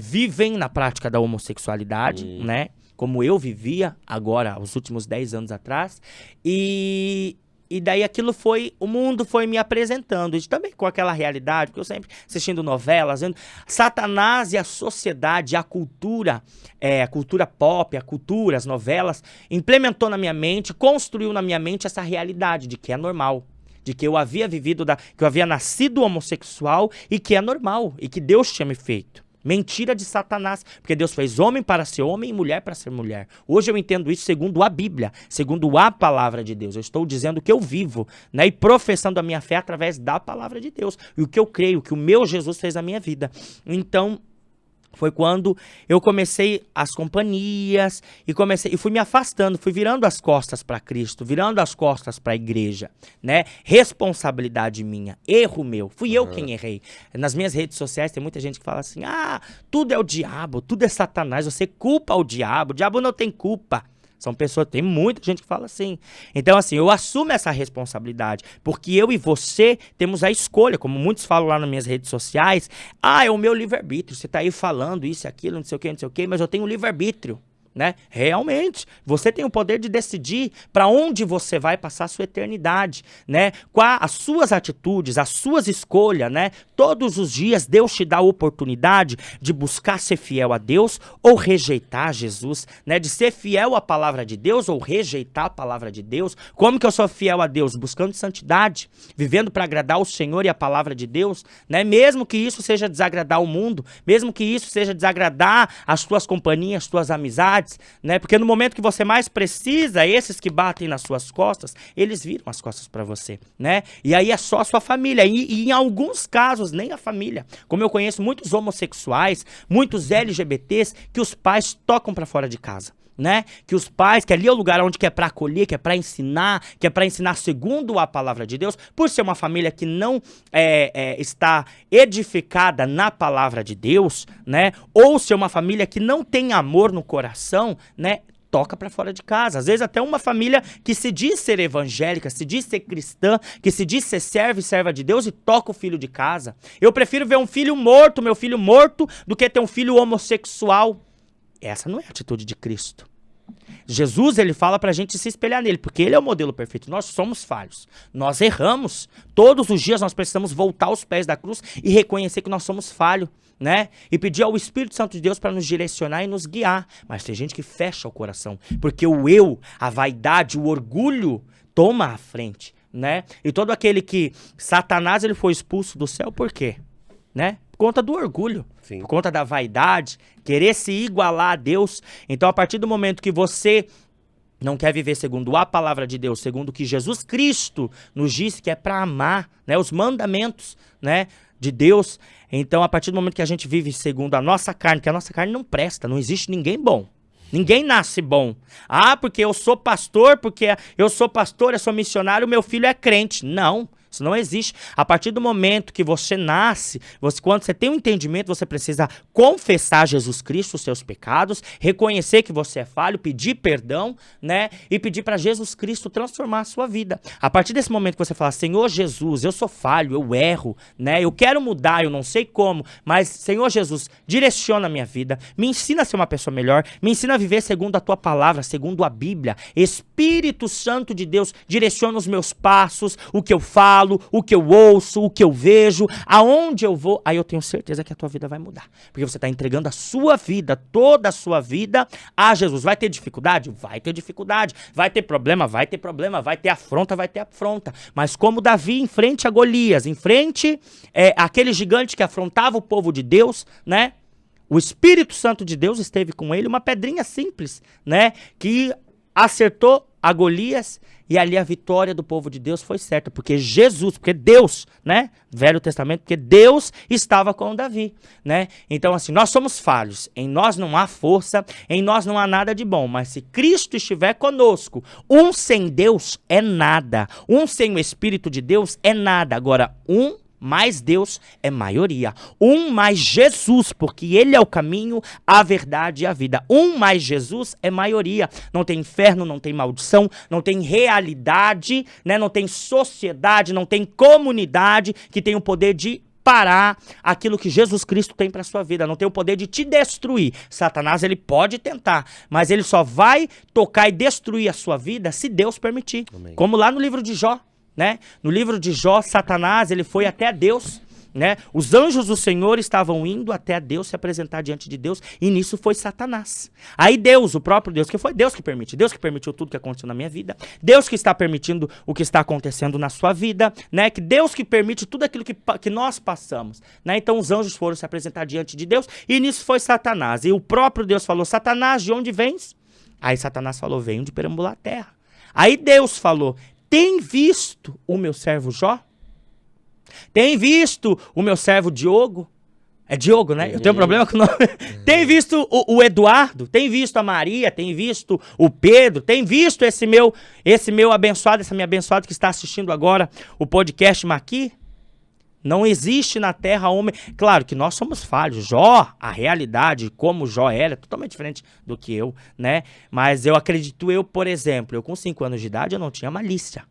vivem na prática da homossexualidade, né? Como eu vivia agora, os últimos 10 anos atrás, e daí o mundo foi me apresentando, e também com aquela realidade, porque eu sempre assistindo novelas, vendo Satanás e a sociedade, a cultura pop, as novelas, implementou na minha mente, construiu na minha mente essa realidade de que é normal, de que eu havia que eu havia nascido homossexual e que é normal, e que Deus tinha me feito. Mentira de Satanás, porque Deus fez homem para ser homem e mulher para ser mulher. Hoje eu entendo isso segundo a Bíblia, segundo a palavra de Deus. Eu estou dizendo que eu vivo, né, e professando a minha fé através da palavra de Deus. E o que eu creio, que o meu Jesus fez na minha vida. Então, foi quando eu comecei as companhias e fui me afastando, fui virando as costas para Cristo, virando as costas para a igreja, né? Responsabilidade minha, erro meu, fui eu quem errei. Nas minhas redes sociais tem muita gente que fala assim, tudo é o diabo, tudo é Satanás, você culpa o diabo não tem culpa. São pessoas, tem muita gente que fala assim. Então, assim, eu assumo essa responsabilidade, porque eu e você temos a escolha, como muitos falam lá nas minhas redes sociais, é o meu livre-arbítrio, você tá aí falando isso e aquilo, não sei o que, mas eu tenho livre-arbítrio, né? Realmente, você tem o poder de decidir para onde você vai passar a sua eternidade, né? Quais as suas atitudes, as suas escolhas, né? Todos os dias Deus te dá a oportunidade de buscar ser fiel a Deus ou rejeitar Jesus, né? De ser fiel à palavra de Deus ou rejeitar a palavra de Deus. Como que eu sou fiel a Deus? Buscando santidade, vivendo para agradar o Senhor e a palavra de Deus, né? Mesmo que isso seja desagradar o mundo, mesmo que isso seja desagradar as tuas companhias, as tuas amizades, né? Porque no momento que você mais precisa, esses que batem nas suas costas, eles viram as costas para você, né? E aí é só a sua família, e em alguns casos nem a família. Como eu conheço muitos homossexuais, muitos LGBTs, que os pais tocam para fora de casa, né? Que os pais, que ali é o lugar onde que é para acolher, que é para ensinar segundo a palavra de Deus, por ser uma família que não está edificada na palavra de Deus, né? Ou ser uma família que não tem amor no coração, né? Toca para fora de casa. Às vezes até uma família que se diz ser evangélica, se diz ser cristã, que se diz ser serva de Deus e toca o filho de casa. Eu prefiro ver um filho morto, meu filho morto, do que ter um filho homossexual. Essa não é a atitude de Cristo. Jesus, ele fala pra gente se espelhar nele, porque ele é o modelo perfeito. Nós somos falhos, nós erramos. Todos os dias nós precisamos voltar aos pés da cruz e reconhecer que nós somos falhos, né? E pedir ao Espírito Santo de Deus para nos direcionar e nos guiar. Mas tem gente que fecha o coração, porque o eu, a vaidade, o orgulho toma a frente, né? E todo aquele que Satanás, ele foi expulso do céu, por quê? Né? Por conta do orgulho, sim, por conta da vaidade, querer se igualar a Deus. Então, a partir do momento que você não quer viver segundo a palavra de Deus, segundo o que Jesus Cristo nos disse que é para amar, né, os mandamentos, né, de Deus, então, a partir do momento que a gente vive segundo a nossa carne, que a nossa carne não presta, não existe ninguém bom. Ninguém nasce bom. Ah, porque eu sou pastor, eu sou missionário, meu filho é crente. Não. Isso não existe. A partir do momento que você nasce, quando você tem um entendimento, você precisa confessar a Jesus Cristo os seus pecados, reconhecer que você é falho, pedir perdão, né? E pedir para Jesus Cristo transformar a sua vida. A partir desse momento que você fala, Senhor Jesus, eu sou falho, eu erro, né? Eu quero mudar, eu não sei como, mas Senhor Jesus, direciona a minha vida, me ensina a ser uma pessoa melhor, me ensina a viver segundo a tua palavra, segundo a Bíblia. Espírito Santo de Deus, direciona os meus passos, o que eu falo, o que eu ouço, o que eu vejo, aonde eu vou, aí eu tenho certeza que a tua vida vai mudar. Porque você está entregando a sua vida, toda a sua vida a Jesus. Vai ter dificuldade? Vai ter dificuldade. Vai ter problema? Vai ter problema. Vai ter afronta? Vai ter afronta. Mas como Davi em frente a Golias, em frente àquele gigante que afrontava o povo de Deus, né? O Espírito Santo de Deus esteve com ele, uma pedrinha simples, né? Que acertou a Golias, e ali a vitória do povo de Deus foi certa, porque Jesus, porque Deus, né, Velho Testamento, porque Deus estava com Davi, né, então assim, nós somos falhos, em nós não há força, em nós não há nada de bom, mas se Cristo estiver conosco, um sem Deus é nada, um sem o Espírito de Deus é nada, agora mais Deus é maioria. Mais Jesus, porque ele é o caminho, a verdade e a vida. Mais Jesus é maioria. Não tem inferno, não tem maldição, não tem realidade, né? Não tem sociedade, não tem comunidade que tem o poder de parar aquilo que Jesus Cristo tem para sua vida. Não tem o poder de te destruir. Satanás, ele pode tentar, mas ele só vai tocar e destruir a sua vida se Deus permitir. Amém. Como lá no livro de Jó. Né? No livro de Jó, Satanás, ele foi até Deus, né? Os anjos do Senhor estavam indo até Deus se apresentar diante de Deus, e nisso foi Satanás. Aí Deus, o próprio Deus, que foi Deus que permitiu tudo que aconteceu na minha vida, Deus que está permitindo o que está acontecendo na sua vida, né? Que Deus que permite tudo aquilo que nós passamos, né? Então os anjos foram se apresentar diante de Deus, e nisso foi Satanás. E o próprio Deus falou, Satanás, de onde vens? Aí Satanás falou, venho de perambular a terra. Aí Deus falou, tem visto o meu servo Jó? Tem visto o meu servo Diogo? É Diogo, né? Eu tenho um problema com o nome. Tem visto o Eduardo? Tem visto a Maria? Tem visto o Pedro? Tem visto esse meu abençoado, essa minha abençoada que está assistindo agora o podcast Maqui? Não existe na terra homem... Claro que nós somos falhos. Jó, a realidade, como Jó era, é totalmente diferente do que eu, né? Mas eu acredito, por exemplo, eu com 5 anos de idade, eu não tinha malícia.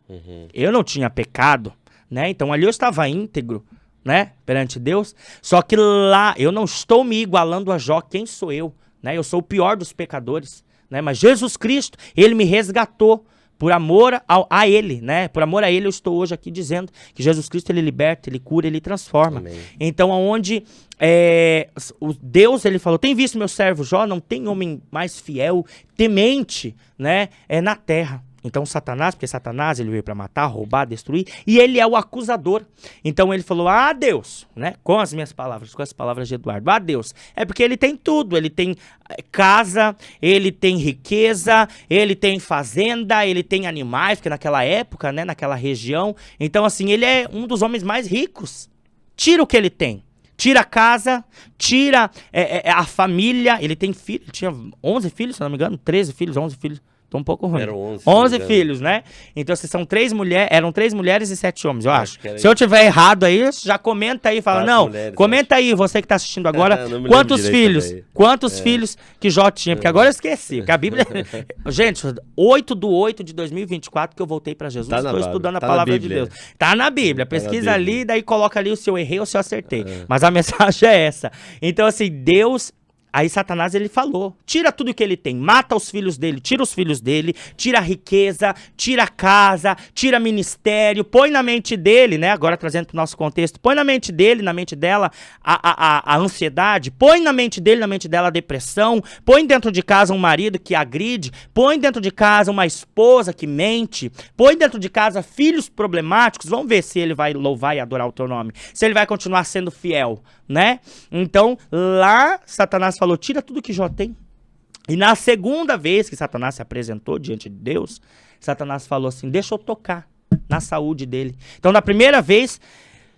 Eu não tinha pecado, né? Então ali eu estava íntegro, né? Perante Deus. Só que lá, eu não estou me igualando a Jó. Quem sou eu? Né? Eu sou o pior dos pecadores. né? Mas Jesus Cristo, ele me resgatou. Por amor a ele, né? Por amor a ele, eu estou hoje aqui dizendo que Jesus Cristo, ele liberta, ele cura, ele transforma. Amém. Então, aonde o Deus, ele falou, tem visto meu servo Jó, não tem homem mais fiel, temente, né? Na terra. Então, Satanás, porque Satanás, ele veio para matar, roubar, destruir, e ele é o acusador. Então, ele falou, Deus, né? Com as minhas palavras, com as palavras de Eduardo, Deus, é porque ele tem tudo, ele tem casa, ele tem riqueza, ele tem fazenda, ele tem animais, porque naquela época, né, naquela região, então, assim, ele é um dos homens mais ricos. Tira o que ele tem. Tira a casa, tira a família, ele tem filho, ele tinha 11 filhos, se não me engano, 13 filhos, 11 filhos. Tô um pouco ruim. Eram 11 filhos, né? Então, se são eram 3 mulheres e 7 homens, eu acho. Se eu tiver errado aí, já comenta aí, fala, não, mulheres, comenta aí, você que tá assistindo agora, não me quantos lembro filhos, direito quantos filhos que Jó tinha, porque agora eu esqueci, porque a Bíblia, gente, 8/8 de 2024 que eu voltei pra Jesus, Tá na estou estudando a tá na palavra de Bíblia. Deus. Tá na Bíblia, Tá na pesquisa Bíblia. ali, daí coloca ali se eu errei ou se eu acertei. Mas a mensagem é essa. Então, assim, Deus... Aí Satanás, ele falou, tira tudo que ele tem, mata os filhos dele, tira os filhos dele, tira a riqueza, tira a casa, tira ministério, põe na mente dele, né, agora trazendo para o nosso contexto, põe na mente dele, na mente dela a ansiedade, põe na mente dele, na mente dela a depressão, põe dentro de casa um marido que agride, põe dentro de casa uma esposa que mente, põe dentro de casa filhos problemáticos, vamos ver se ele vai louvar e adorar o teu nome, se ele vai continuar sendo fiel, né? Então, lá, Satanás falou, tira tudo que Jó tem. E na segunda vez que Satanás se apresentou diante de Deus, Satanás falou assim, deixa eu tocar na saúde dele. Então, na primeira vez,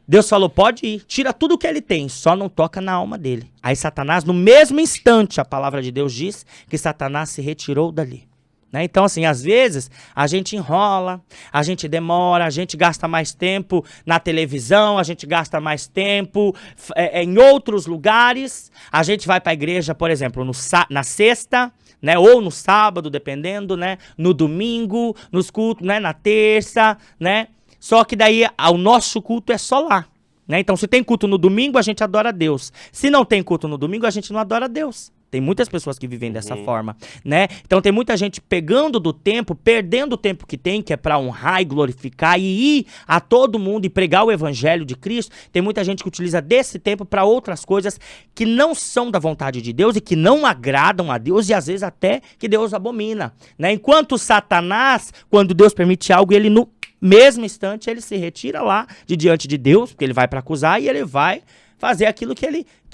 Deus falou, pode ir, tira tudo que ele tem, só não toca na alma dele. Aí Satanás, no mesmo instante, a palavra de Deus diz que Satanás se retirou dali. Né? Então, assim, às vezes a gente enrola, a gente demora, a gente gasta mais tempo na televisão, a gente gasta mais tempo em outros lugares. A gente vai para a igreja, por exemplo, na sexta, né? Ou no sábado, dependendo, né? No domingo, nos cultos, né? Na terça, né? Só que daí o nosso culto é só lá. Né? Então, se tem culto no domingo, a gente adora a Deus. Se não tem culto no domingo, a gente não adora a Deus. Tem muitas pessoas que vivem dessa forma, né? Então tem muita gente pegando do tempo, perdendo o tempo que tem, que é para honrar e glorificar e ir a todo mundo e pregar o evangelho de Cristo. Tem muita gente que utiliza desse tempo para outras coisas que não são da vontade de Deus e que não agradam a Deus e às vezes até que Deus abomina, né? Enquanto Satanás, quando Deus permite algo, ele no mesmo instante ele se retira lá de diante de Deus, porque ele vai para acusar e ele vai fazer aquilo que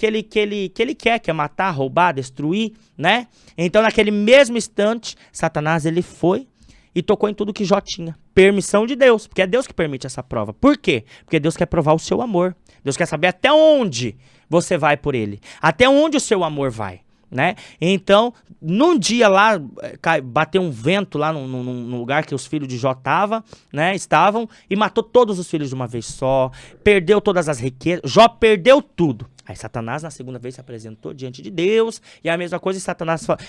ele quer, que é matar, roubar, destruir, né? Então, naquele mesmo instante, Satanás, ele foi e tocou em tudo que Jó tinha. Permissão de Deus, porque é Deus que permite essa prova. Por quê? Porque Deus quer provar o seu amor. Deus quer saber até onde você vai por ele. Até onde o seu amor vai. Né? Então, num dia lá, bateu um vento lá no lugar que os filhos de Jó estavam, e matou todos os filhos de uma vez só, perdeu todas as riquezas, Jó perdeu tudo. Aí Satanás na segunda vez se apresentou diante de Deus, e a mesma coisa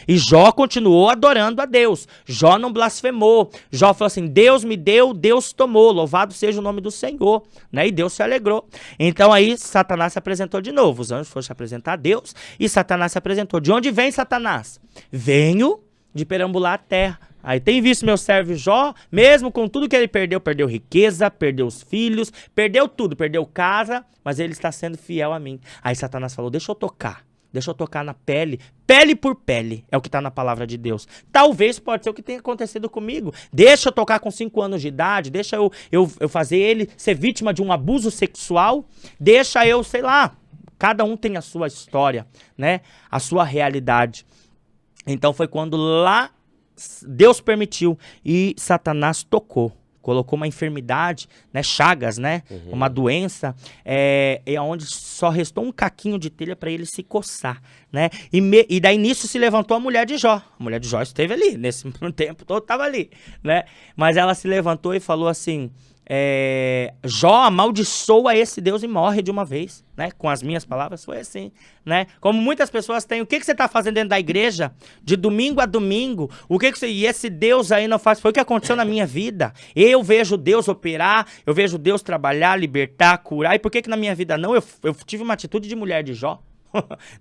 e Jó continuou adorando a Deus, Jó não blasfemou, Jó falou assim, Deus me deu, Deus tomou, louvado seja o nome do Senhor, né? E Deus se alegrou. Então aí Satanás se apresentou de novo, os anjos foram se apresentar a Deus, e Satanás se apresentou. De onde vem Satanás? Venho de perambular a terra. Aí tem visto meu servo Jó, mesmo com tudo que ele perdeu riqueza, perdeu os filhos, perdeu tudo, perdeu casa, mas ele está sendo fiel a mim. Aí Satanás falou, deixa eu tocar na pele, pele por pele, é o que está na palavra de Deus. Talvez pode ser o que tenha acontecido comigo. Deixa eu tocar com 5 anos de idade, deixa eu fazer ele ser vítima de um abuso sexual, deixa eu, sei lá, cada um tem a sua história, né? A sua realidade. Então foi quando lá Deus permitiu e Satanás tocou. Colocou uma enfermidade, né, chagas, né, uma doença, onde só restou um caquinho de telha para ele se coçar, né, e daí nisso se levantou a mulher de Jó. A mulher de Jó esteve ali, nesse tempo todo estava ali, né, mas ela se levantou e falou assim, Jó amaldiçoa esse Deus e morre de uma vez, né? Com as minhas palavras foi assim, né? Como muitas pessoas têm, o que você está fazendo dentro da igreja de domingo a domingo? E esse Deus aí não faz? Foi o que aconteceu na minha vida. Eu vejo Deus operar, eu vejo Deus trabalhar, libertar, curar. E por que na minha vida não? Eu tive uma atitude de mulher de Jó.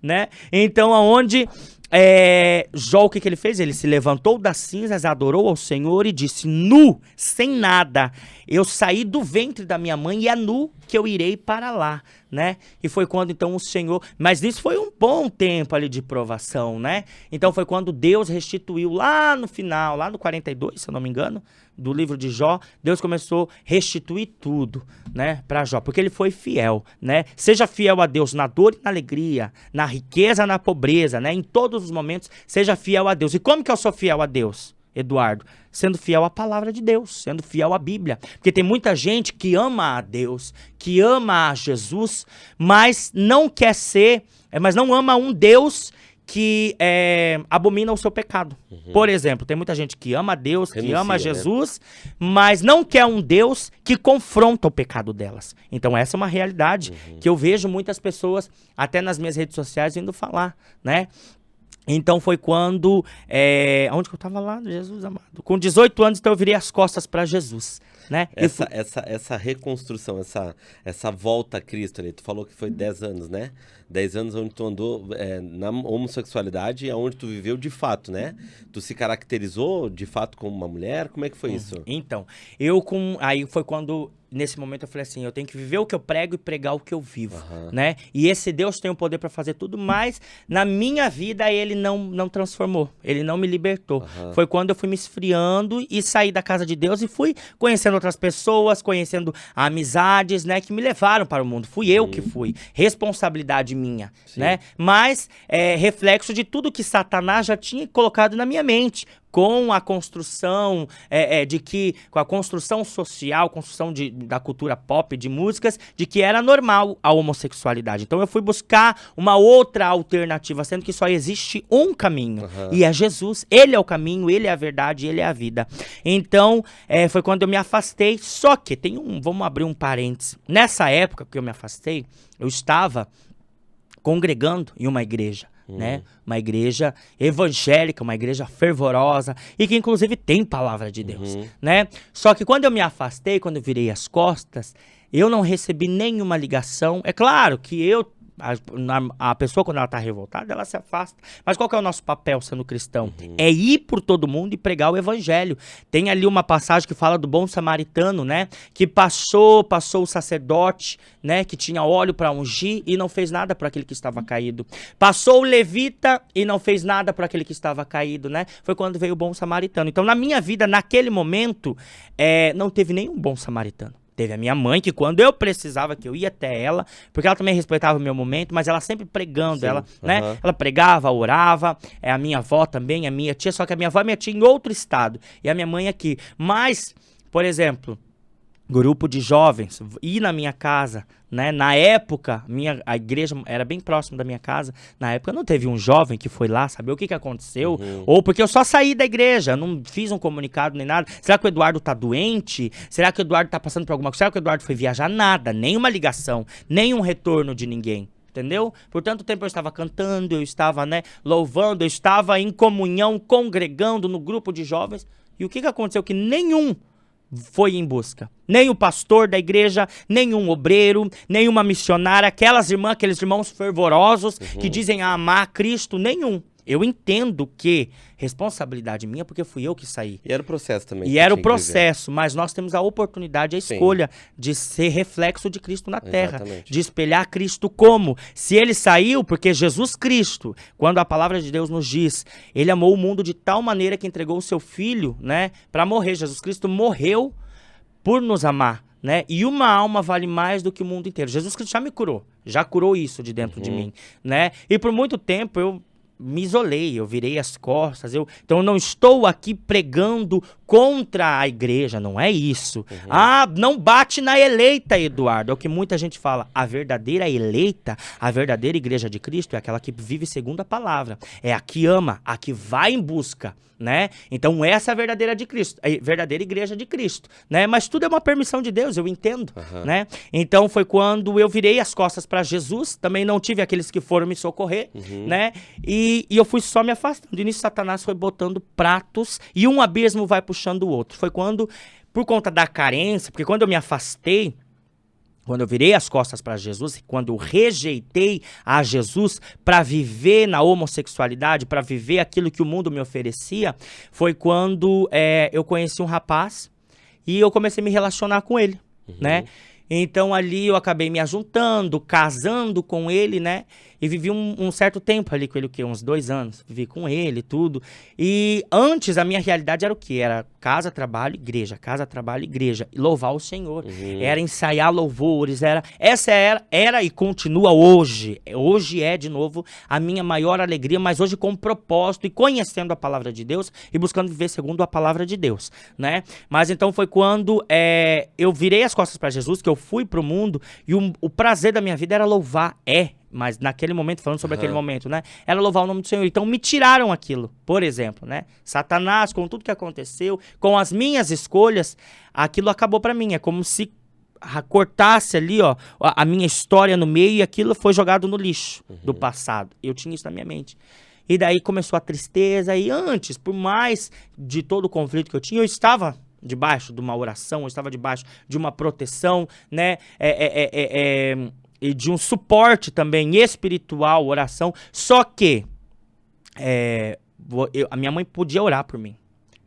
Né? Então, aonde Jó, o que ele fez? Ele se levantou das cinzas, adorou ao Senhor e disse: nu, sem nada, eu saí do ventre da minha mãe e é nu que eu irei para lá, né? E foi quando então o Senhor... Mas isso foi um bom tempo ali de provação, né? Então foi quando Deus restituiu lá no final, lá no 42, se eu não me engano, do livro de Jó, Deus começou a restituir tudo, né, para Jó, porque ele foi fiel, né? Seja fiel a Deus na dor e na alegria, na riqueza, na pobreza, né? Em todos os momentos, seja fiel a Deus. E como que eu sou fiel a Deus, Eduardo? Sendo fiel à palavra de Deus, sendo fiel à Bíblia. Porque tem muita gente que ama a Deus, que ama a Jesus, mas não quer ser, mas não ama um Deus que abomina o seu pecado. Por exemplo, tem muita gente que ama a Deus, que ama Jesus, mas não quer um Deus que confronta o pecado delas. Então essa é uma realidade que eu vejo muitas pessoas, até nas minhas redes sociais, vindo falar, né? Então foi quando, onde que eu tava lá? Jesus amado. Com 18 anos, então eu virei as costas para Jesus, né? Essa reconstrução, essa volta a Cristo ali, tu falou que foi 10 anos, né? 10 anos onde tu andou na homossexualidade, onde tu viveu de fato, né? Tu se caracterizou de fato como uma mulher? Como é que foi isso? Então, aí foi quando... Nesse momento eu falei assim, eu tenho que viver o que eu prego e pregar o que eu vivo, né? E esse Deus tem o poder para fazer tudo, mas na minha vida ele não transformou, ele não me libertou. Foi quando eu fui me esfriando e saí da casa de Deus e fui conhecendo outras pessoas, conhecendo amizades, né? Que me levaram para o mundo. Fui eu que fui. Responsabilidade minha, né? Mas reflexo de tudo que Satanás já tinha colocado na minha mente. Com a construção com a construção social, construção da cultura pop, de músicas, de que era normal a homossexualidade. Então eu fui buscar uma outra alternativa, sendo que só existe um caminho, e é Jesus. Ele é o caminho, ele é a verdade, ele é a vida. Então foi quando eu me afastei, só que vamos abrir um parênteses. Nessa época que eu me afastei, eu estava congregando em uma igreja. Né? Uma igreja evangélica, uma igreja fervorosa e que inclusive tem palavra de Deus, né? Só que quando eu me afastei, quando eu virei as costas, eu não recebi nenhuma ligação. É claro que a pessoa, quando ela está revoltada, ela se afasta. Mas qual que é o nosso papel sendo cristão? É ir por todo mundo e pregar o evangelho. Tem ali uma passagem que fala do bom samaritano, né? Que passou o sacerdote, né? Que tinha óleo para ungir e não fez nada para aquele que estava caído. Passou o levita e não fez nada para aquele que estava caído, né? Foi quando veio o bom samaritano. Então, na minha vida, naquele momento, não teve nenhum bom samaritano. Teve a minha mãe, que quando eu precisava, que eu ia até ela, porque ela também respeitava o meu momento, mas ela sempre pregando, né? Ela pregava, orava, a minha avó também, a minha tia, só que a minha avó e minha tia em outro estado, e a minha mãe aqui. Mas, por exemplo, grupo de jovens, ir na minha casa, né? Na época, a igreja era bem próximo da minha casa. Na época não teve um jovem que foi lá saber o que aconteceu, ou porque eu só saí da igreja, não fiz um comunicado nem nada. Será que o Eduardo tá doente? Será que o Eduardo tá passando por alguma coisa? Será que o Eduardo foi viajar? Nada, nenhuma ligação, nenhum retorno de ninguém. Entendeu? Por tanto tempo eu estava cantando, eu estava, né, louvando, eu estava em comunhão, congregando no grupo de jovens. E o que aconteceu? Que nenhum foi em busca. Nem o pastor da igreja, nenhum obreiro, nenhuma missionária, aquelas irmãs, aqueles irmãos fervorosos que dizem amar a Cristo, nenhum. Eu entendo que responsabilidade minha, porque fui eu que saí. E era o processo também. E era o processo, mas nós temos a oportunidade, a escolha de ser reflexo de Cristo na terra. Exatamente. De espelhar Cristo como? Se ele saiu, porque Jesus Cristo, quando a palavra de Deus nos diz, ele amou o mundo de tal maneira que entregou o seu filho, né, para morrer. Jesus Cristo morreu por nos amar, né? E uma alma vale mais do que o mundo inteiro. Jesus Cristo já me curou, já curou isso de dentro de mim, né? E por muito tempo eu me isolei, eu virei as costas, então eu não estou aqui pregando contra a igreja, não é isso. Não bate na eleita, Eduardo, é o que muita gente fala. A verdadeira eleita, a verdadeira igreja de Cristo é aquela que vive segundo a palavra, é a que ama, a que vai em busca, né? Então essa é a verdadeira de Cristo, a verdadeira igreja de Cristo, né? Mas tudo é uma permissão de Deus, eu entendo, né? Então foi quando eu virei as costas para Jesus, também não tive aqueles que foram me socorrer, né? E eu fui só me afastando. E nisso Satanás foi botando pratos e um abismo vai puxando o outro. Foi quando, por conta da carência, porque quando eu me afastei, Quando eu virei as costas para Jesus, quando eu rejeitei a Jesus para viver na homossexualidade, para viver aquilo que o mundo me oferecia, foi quando eu conheci um rapaz e eu comecei a me relacionar com ele, né? Então ali eu acabei me ajuntando, casando com ele, né? E vivi um certo tempo ali com ele, o quê? Uns 2 anos. Vivi com ele, tudo. E antes a minha realidade era o quê? Era casa, trabalho, igreja. Casa, trabalho, igreja. E louvar o Senhor. Era ensaiar louvores. Essa era e continua hoje. Hoje é, de novo, a minha maior alegria, mas hoje com propósito e conhecendo a palavra de Deus e buscando viver segundo a palavra de Deus, né? Mas então foi quando eu virei as costas para Jesus, que eu fui pro mundo e o prazer da minha vida era louvar. Mas naquele momento, falando sobre aquele momento, né? Era louvar o nome do Senhor. Então me tiraram aquilo, por exemplo, né? Satanás, com tudo que aconteceu, com as minhas escolhas, aquilo acabou pra mim. É como se cortasse ali, ó, a minha história no meio e aquilo foi jogado no lixo do passado. Eu tinha isso na minha mente. E daí começou a tristeza. E antes, por mais de todo o conflito que eu tinha, eu estava debaixo de uma oração, eu estava debaixo de uma proteção, né? E de um suporte também espiritual, oração. Só que a minha mãe podia orar por mim.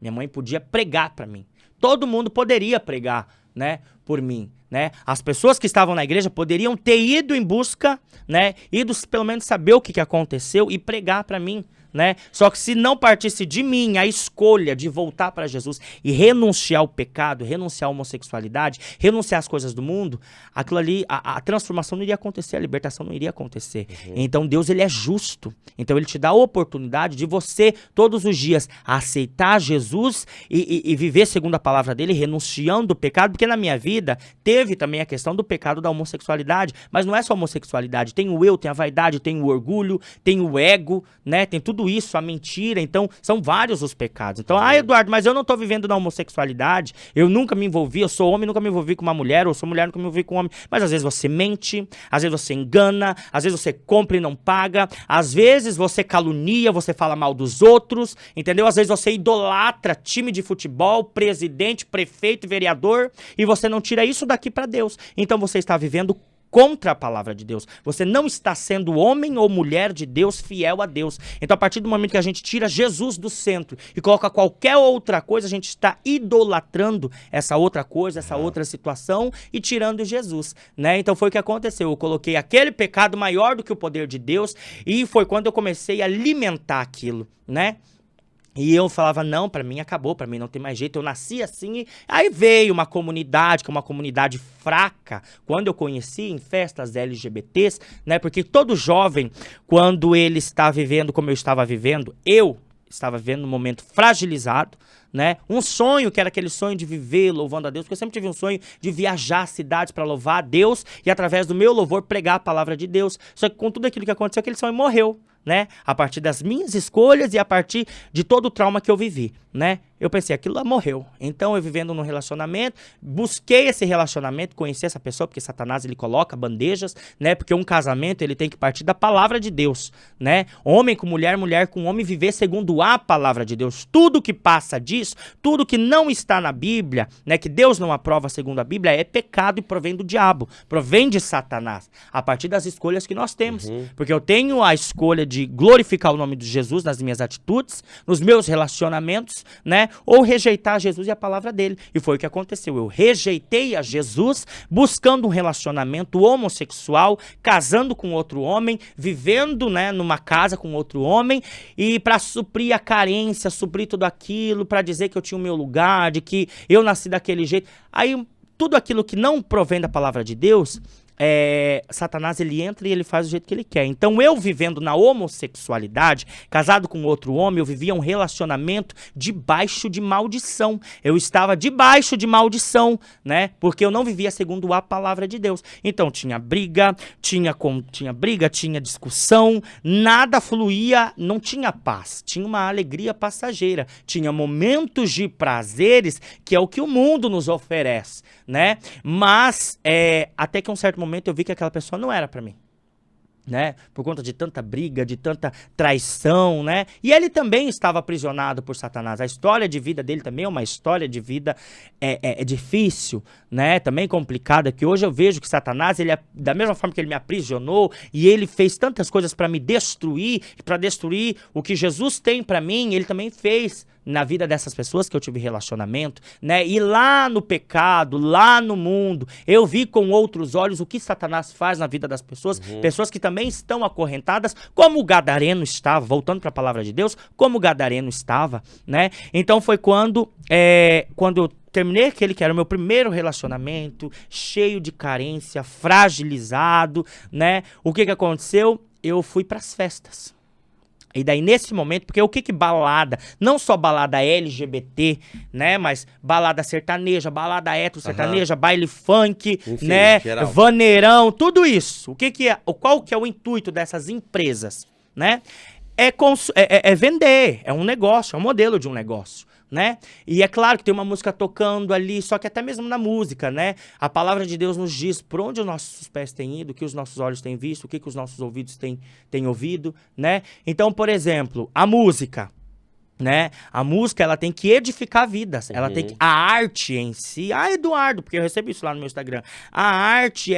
Minha mãe podia pregar para mim. Todo mundo poderia pregar, né, por mim, né? As pessoas que estavam na igreja poderiam ter ido em busca, né, ido pelo menos saber o que aconteceu e pregar para mim, né? Só que se não partisse de mim a escolha de voltar para Jesus e renunciar ao pecado, renunciar à homossexualidade, renunciar às coisas do mundo, aquilo ali, a transformação não iria acontecer, a libertação não iria acontecer. Então Deus, ele é justo. Então ele te dá a oportunidade de você todos os dias aceitar Jesus e viver segundo a palavra dele, renunciando ao pecado, porque na minha vida teve também a questão do pecado da homossexualidade, mas não é só homossexualidade, tem o eu, tem a vaidade, tem o orgulho, tem o ego, né? Tem tudo isso, a mentira, então são vários os pecados. Então, Eduardo, mas eu não tô vivendo na homossexualidade, eu nunca me envolvi, eu sou homem, nunca me envolvi com uma mulher, ou sou mulher, nunca me envolvi com um homem, mas às vezes você mente, às vezes você engana, às vezes você compra e não paga, às vezes você calunia, você fala mal dos outros, entendeu? Às vezes você idolatra time de futebol, presidente, prefeito, vereador, e você não tira isso daqui pra Deus. Então você está vivendo contra a palavra de Deus. Você não está sendo homem ou mulher de Deus, fiel a Deus. Então, a partir do momento que a gente tira Jesus do centro e coloca qualquer outra coisa, a gente está idolatrando essa outra coisa, essa outra situação e tirando Jesus, né? Então, foi o que aconteceu. Eu coloquei aquele pecado maior do que o poder de Deus e foi quando eu comecei a alimentar aquilo, né? E eu falava, não, pra mim acabou, pra mim não tem mais jeito, eu nasci assim. E aí veio uma comunidade, que é uma comunidade fraca, quando eu conheci em festas LGBTs, né? Porque todo jovem, quando ele está vivendo como eu estava vivendo um momento fragilizado, né? Um sonho que era aquele sonho de viver louvando a Deus, porque eu sempre tive um sonho de viajar cidades para louvar a Deus e através do meu louvor pregar a palavra de Deus. Só que com tudo aquilo que aconteceu, aquele sonho morreu, né? A partir das minhas escolhas e a partir de todo o trauma que eu vivi, né? Eu pensei, aquilo lá morreu. Então, eu vivendo num relacionamento, busquei esse relacionamento, conheci essa pessoa, porque Satanás, ele coloca bandejas, né? Porque um casamento, ele tem que partir da palavra de Deus, né? Homem com mulher, mulher com homem, viver segundo a palavra de Deus. Tudo que passa disso, tudo que não está na Bíblia, né? Que Deus não aprova segundo a Bíblia, é pecado e provém do diabo, provém de Satanás, a partir das escolhas que nós temos. Porque eu tenho a escolha de glorificar o nome de Jesus nas minhas atitudes, nos meus relacionamentos, né? Ou rejeitar Jesus e a palavra dele. E foi o que aconteceu. Eu rejeitei a Jesus, buscando um relacionamento homossexual, casando com outro homem, vivendo, né, numa casa com outro homem, e para suprir a carência, suprir tudo aquilo, para dizer que eu tinha o meu lugar, de que eu nasci daquele jeito. Aí, tudo aquilo que não provém da palavra de Deus, Satanás, ele entra e ele faz do jeito que ele quer. Então eu vivendo na homossexualidade, casado com outro homem, eu vivia um relacionamento debaixo de maldição. Eu estava debaixo de maldição, né? Porque eu não vivia segundo a palavra de Deus. Então tinha briga, tinha discussão, nada fluía, não tinha paz. Tinha uma alegria passageira, tinha momentos de prazeres, que é o que o mundo nos oferece, né? Mas até que um certo momento eu vi que aquela pessoa não era pra mim. né? Por conta de tanta briga, de tanta traição, né? E ele também estava aprisionado por Satanás. A história de vida dele também é uma história de vida difícil, né? Também complicada, que hoje eu vejo que Satanás, ele, da mesma forma que ele me aprisionou e ele fez tantas coisas para me destruir, para destruir o que Jesus tem para mim, ele também fez na vida dessas pessoas que eu tive relacionamento, né? E lá no pecado, lá no mundo, eu vi com outros olhos o que Satanás faz na vida das pessoas, pessoas que também estão acorrentadas, como o gadareno estava, voltando para a palavra de Deus, como o gadareno estava, né? Então foi quando eu terminei aquele que era o meu primeiro relacionamento, cheio de carência, fragilizado, né? O que aconteceu? Eu fui para as festas. E daí, nesse momento, porque o que balada, não só balada LGBT, né, mas balada sertaneja, balada hétero sertaneja, baile funk, enfim, né, geral. Vaneirão, tudo isso. Qual que é o intuito dessas empresas, né? É vender, é um negócio, é um modelo de um negócio, né? E é claro que tem uma música tocando ali, só que até mesmo na música, né? A palavra de Deus nos diz por onde os nossos pés têm ido, o que os nossos olhos têm visto, o que os nossos ouvidos têm ouvido, né? Então, por exemplo, a música, né? A música, ela tem que edificar vidas. Ela tem que... A arte em si... Ah, Eduardo, porque eu recebi isso lá no meu Instagram. A arte,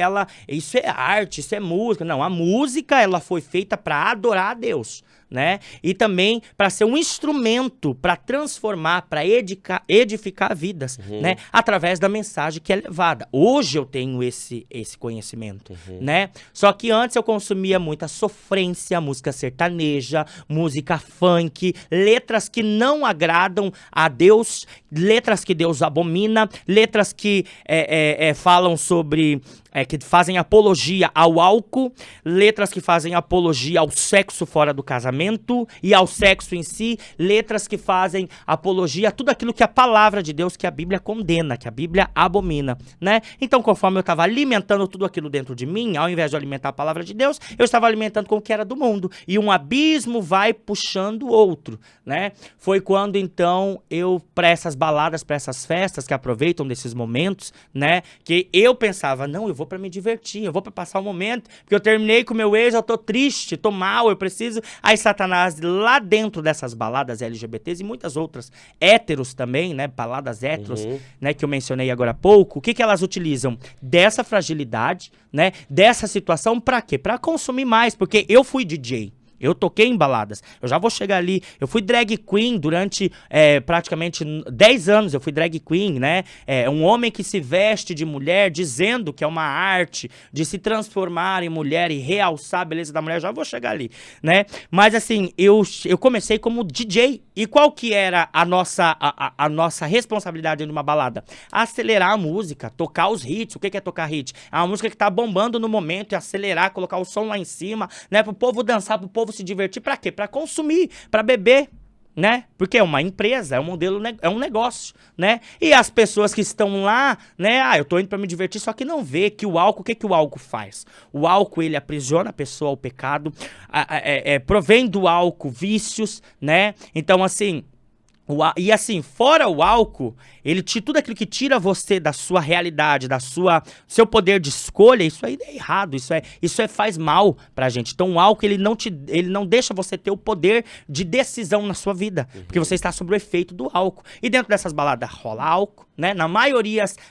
isso é arte, isso é música. Não, a música, ela foi feita para adorar a Deus, né? E também para ser um instrumento para transformar, para edificar vidas, né? Através da mensagem que é levada. Hoje eu tenho esse conhecimento, né? Só que antes eu consumia muita sofrência, música sertaneja, música funk, letras que não agradam a Deus, letras que Deus abomina, letras que falam sobre... que fazem apologia ao álcool, letras que fazem apologia ao sexo fora do casamento e ao sexo em si, letras que fazem apologia a tudo aquilo que a palavra de Deus, que a Bíblia condena, que a Bíblia abomina, né? Então, conforme eu estava alimentando tudo aquilo dentro de mim, ao invés de alimentar a palavra de Deus, eu estava alimentando com o que era do mundo. E um abismo vai puxando o outro, né? Foi quando, então, para essas baladas, para essas festas que aproveitam desses momentos, né? Que eu pensava, não, eu vou pra me divertir, eu vou pra passar o momento, porque eu terminei com o meu ex, eu tô triste, tô mal, eu preciso... Aí Satanás, lá dentro dessas baladas LGBTs e muitas outras, héteros também, né, baladas héteros, né, que eu mencionei agora há pouco, o que elas utilizam? Dessa fragilidade, né, dessa situação, pra quê? Pra consumir mais, porque eu fui DJ. Eu toquei em baladas, eu já vou chegar ali. Eu fui drag queen durante praticamente 10 anos, eu fui drag queen, né? Um homem que se veste de mulher, dizendo que é uma arte de se transformar em mulher e realçar a beleza da mulher, já vou chegar ali, né? Mas assim, eu comecei como DJ. E qual que era a nossa responsabilidade numa balada? Acelerar a música, tocar os hits. O que é tocar hit? É uma música que tá bombando no momento, e acelerar, colocar o som lá em cima, né? Pro povo dançar, pro povo se divertir. Pra quê? Pra consumir, pra beber, né? Porque é uma empresa, é um modelo, é um negócio, né? E as pessoas que estão lá, né? Ah, eu tô indo pra me divertir, só que não vê que o álcool, o que o álcool faz? O álcool, ele aprisiona a pessoa ao pecado, provém do álcool vícios, né? Então, assim... E assim, fora o álcool, tudo aquilo que tira você da sua realidade, seu poder de escolha, isso aí é errado, isso faz mal pra gente. Então o álcool, ele não deixa você ter o poder de decisão na sua vida, porque você está sob o efeito do álcool. E dentro dessas baladas rola álcool, né?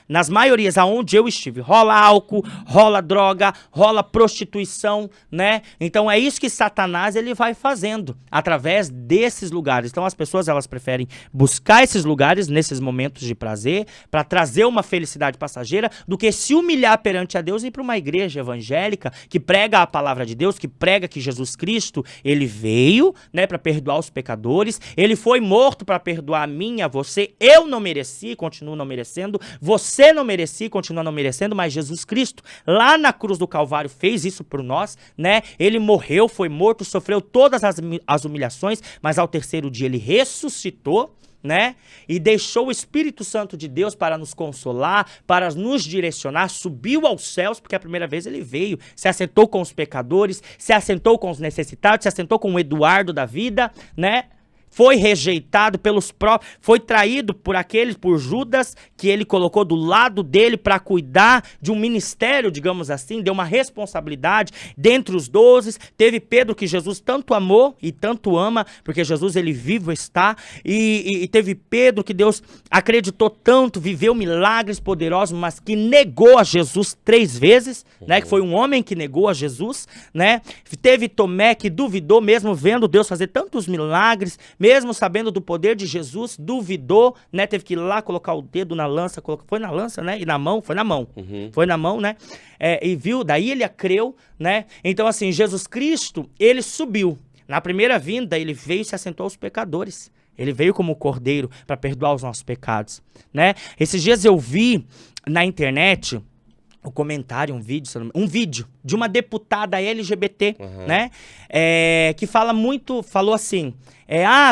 Nas maiorias aonde eu estive, rola álcool, rola droga, rola prostituição, né? Então é isso que Satanás, ele vai fazendo através desses lugares. Então as pessoas, elas preferem buscar esses lugares nesses momentos de prazer para trazer uma felicidade passageira do que se humilhar perante a Deus e ir para uma igreja evangélica que prega a palavra de Deus, que prega que Jesus Cristo, ele veio, né, para perdoar os pecadores, ele foi morto para perdoar a mim e a você. Eu não mereci, continuo não merecendo, você não merecia, continua não merecendo, mas Jesus Cristo, lá na cruz do Calvário, fez isso por nós, né? Ele morreu, foi morto, sofreu todas as humilhações, mas ao terceiro dia ele ressuscitou, né? E deixou o Espírito Santo de Deus para nos consolar, para nos direcionar, subiu aos céus, porque a primeira vez ele veio, se assentou com os pecadores, se assentou com os necessitados, se assentou com o Eduardo da vida, né? foi rejeitado pelos próprios, foi traído por aqueles, por Judas, que ele colocou do lado dele para cuidar de um ministério, digamos assim, deu uma responsabilidade dentre os 12. Teve Pedro, que Jesus tanto amou e tanto ama, porque Jesus, ele vivo está, e teve Pedro, que Deus acreditou tanto, viveu milagres poderosos, mas que negou a Jesus 3 vezes, né, que foi um homem que negou a Jesus, né, teve Tomé, que duvidou, mesmo vendo Deus fazer tantos milagres, mesmo sabendo do poder de Jesus, duvidou, né? Teve que ir lá colocar o dedo na lança, foi na lança, né? E na mão, foi na mão. Foi na mão, né? E viu, daí ele creu, né? Então, assim, Jesus Cristo, ele subiu. Na primeira vinda, ele veio e se assentou aos pecadores. Ele veio como cordeiro para perdoar os nossos pecados, né? Esses dias eu vi na internet um comentário, um vídeo de uma deputada LGBT, né? Que falou assim,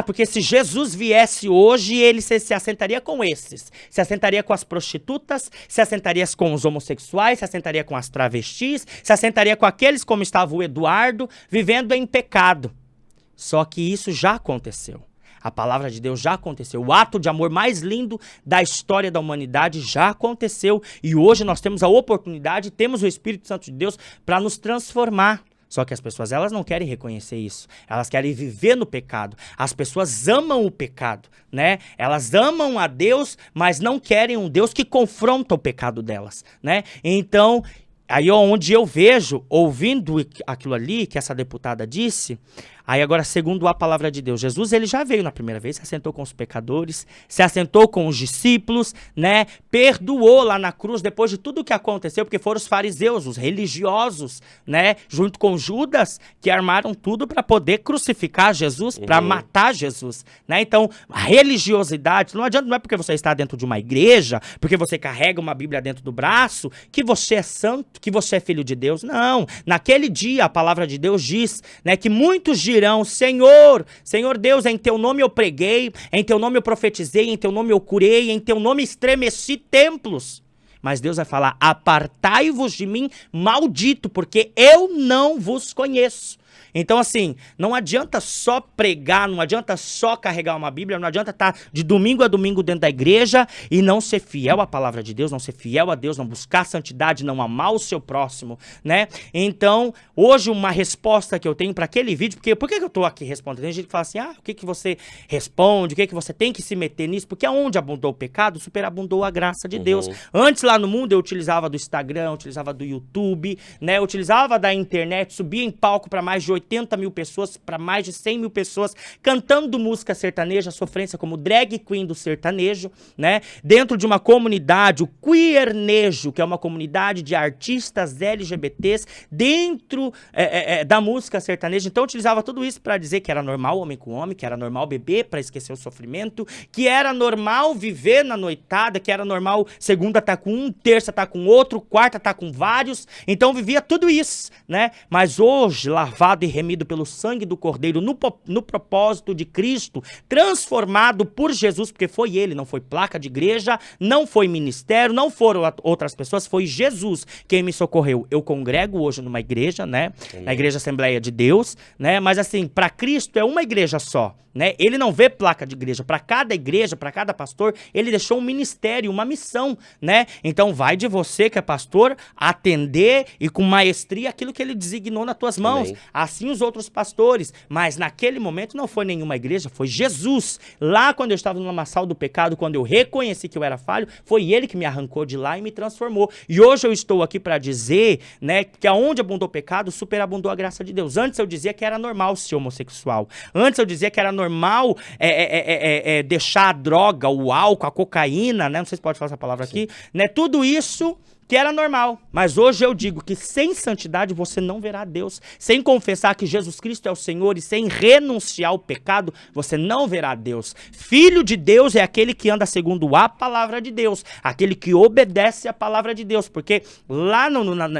porque se Jesus viesse hoje, ele se assentaria com esses. Se assentaria com as prostitutas, se assentaria com os homossexuais, se assentaria com as travestis, se assentaria com aqueles como estava o Eduardo, vivendo em pecado. Só que isso já aconteceu. A palavra de Deus já aconteceu. O ato de amor mais lindo da história da humanidade já aconteceu. E hoje nós temos a oportunidade, temos o Espírito Santo de Deus para nos transformar. Só que as pessoas, elas não querem reconhecer isso. Elas querem viver no pecado. As pessoas amam o pecado, né? Elas amam a Deus, mas não querem um Deus que confronta o pecado delas, né? Então, aí onde eu vejo, ouvindo aquilo ali que essa deputada disse, aí agora, segundo a palavra de Deus, Jesus, ele já veio na primeira vez, se assentou com os pecadores, se assentou com os discípulos, né? Perdoou lá na cruz, depois de tudo que aconteceu, porque foram os fariseus, os religiosos, né? Junto com Judas, que armaram tudo para poder crucificar Jesus, para matar Jesus, né? Então, a religiosidade, não adianta, não é porque você está dentro de uma igreja, porque você carrega uma Bíblia dentro do braço, que você é santo, que você é filho de Deus. Não, naquele dia a palavra de Deus diz, né, que muitos dirão, Senhor Deus, em teu nome eu preguei, em teu nome eu profetizei, em teu nome eu curei, em teu nome estremeci templos. Mas Deus vai falar, apartai-vos de mim, maldito, porque eu não vos conheço. Então, assim, não adianta só pregar, não adianta só carregar uma Bíblia, não adianta estar de domingo a domingo dentro da igreja e não ser fiel à palavra de Deus, não ser fiel a Deus, não buscar santidade, não amar o seu próximo, né? Então, hoje uma resposta que eu tenho para aquele vídeo, porque por que eu tô aqui respondendo? Tem gente que fala assim, o que você responde, o que você tem que se meter nisso? Porque aonde abundou o pecado, superabundou a graça de Deus. Antes lá no mundo eu utilizava do Instagram, eu utilizava do YouTube, né? Eu utilizava da internet, subia em palco para mais de 80 mil pessoas, para mais de 100 mil pessoas, cantando música sertaneja, sofrência como drag queen do sertanejo, né? Dentro de uma comunidade, o queernejo, que é uma comunidade de artistas LGBTs, dentro da música sertaneja. Então eu utilizava tudo isso para dizer que era normal homem com homem, que era normal beber para esquecer o sofrimento, que era normal viver na noitada, que era normal segunda tá com um, terça tá com outro, quarta tá com vários. Então eu vivia tudo isso, né? Mas hoje, lavado e remido pelo sangue do Cordeiro, no propósito de Cristo, transformado por Jesus, porque foi ele, não foi placa de igreja, não foi ministério, não foram outras pessoas, foi Jesus quem me socorreu. Eu congrego hoje numa igreja, né? Na Igreja Assembleia de Deus, né? Mas assim, para Cristo é uma igreja só, né? Ele não vê placa de igreja. Para cada igreja, para cada pastor, ele deixou um ministério, uma missão, né? Então vai de você que é pastor atender e com maestria aquilo que ele designou nas tuas mãos. Amém. Assim os outros pastores, mas naquele momento não foi nenhuma igreja, foi Jesus. Lá quando eu estava no lamaçal do pecado, quando eu reconheci que eu era falho, foi ele que me arrancou de lá e me transformou. E hoje eu estou aqui para dizer, né, que aonde abundou o pecado, superabundou a graça de Deus. Antes eu dizia que era normal ser homossexual. Antes eu dizia que era normal deixar a droga, o álcool, a cocaína, né? Não sei se pode falar essa palavra aqui, né? Tudo isso que era normal. Mas hoje eu digo que sem santidade você não verá Deus. Sem confessar que Jesus Cristo é o Senhor e sem renunciar ao pecado, você não verá Deus. Filho de Deus é aquele que anda segundo a palavra de Deus. Aquele que obedece a palavra de Deus. Porque lá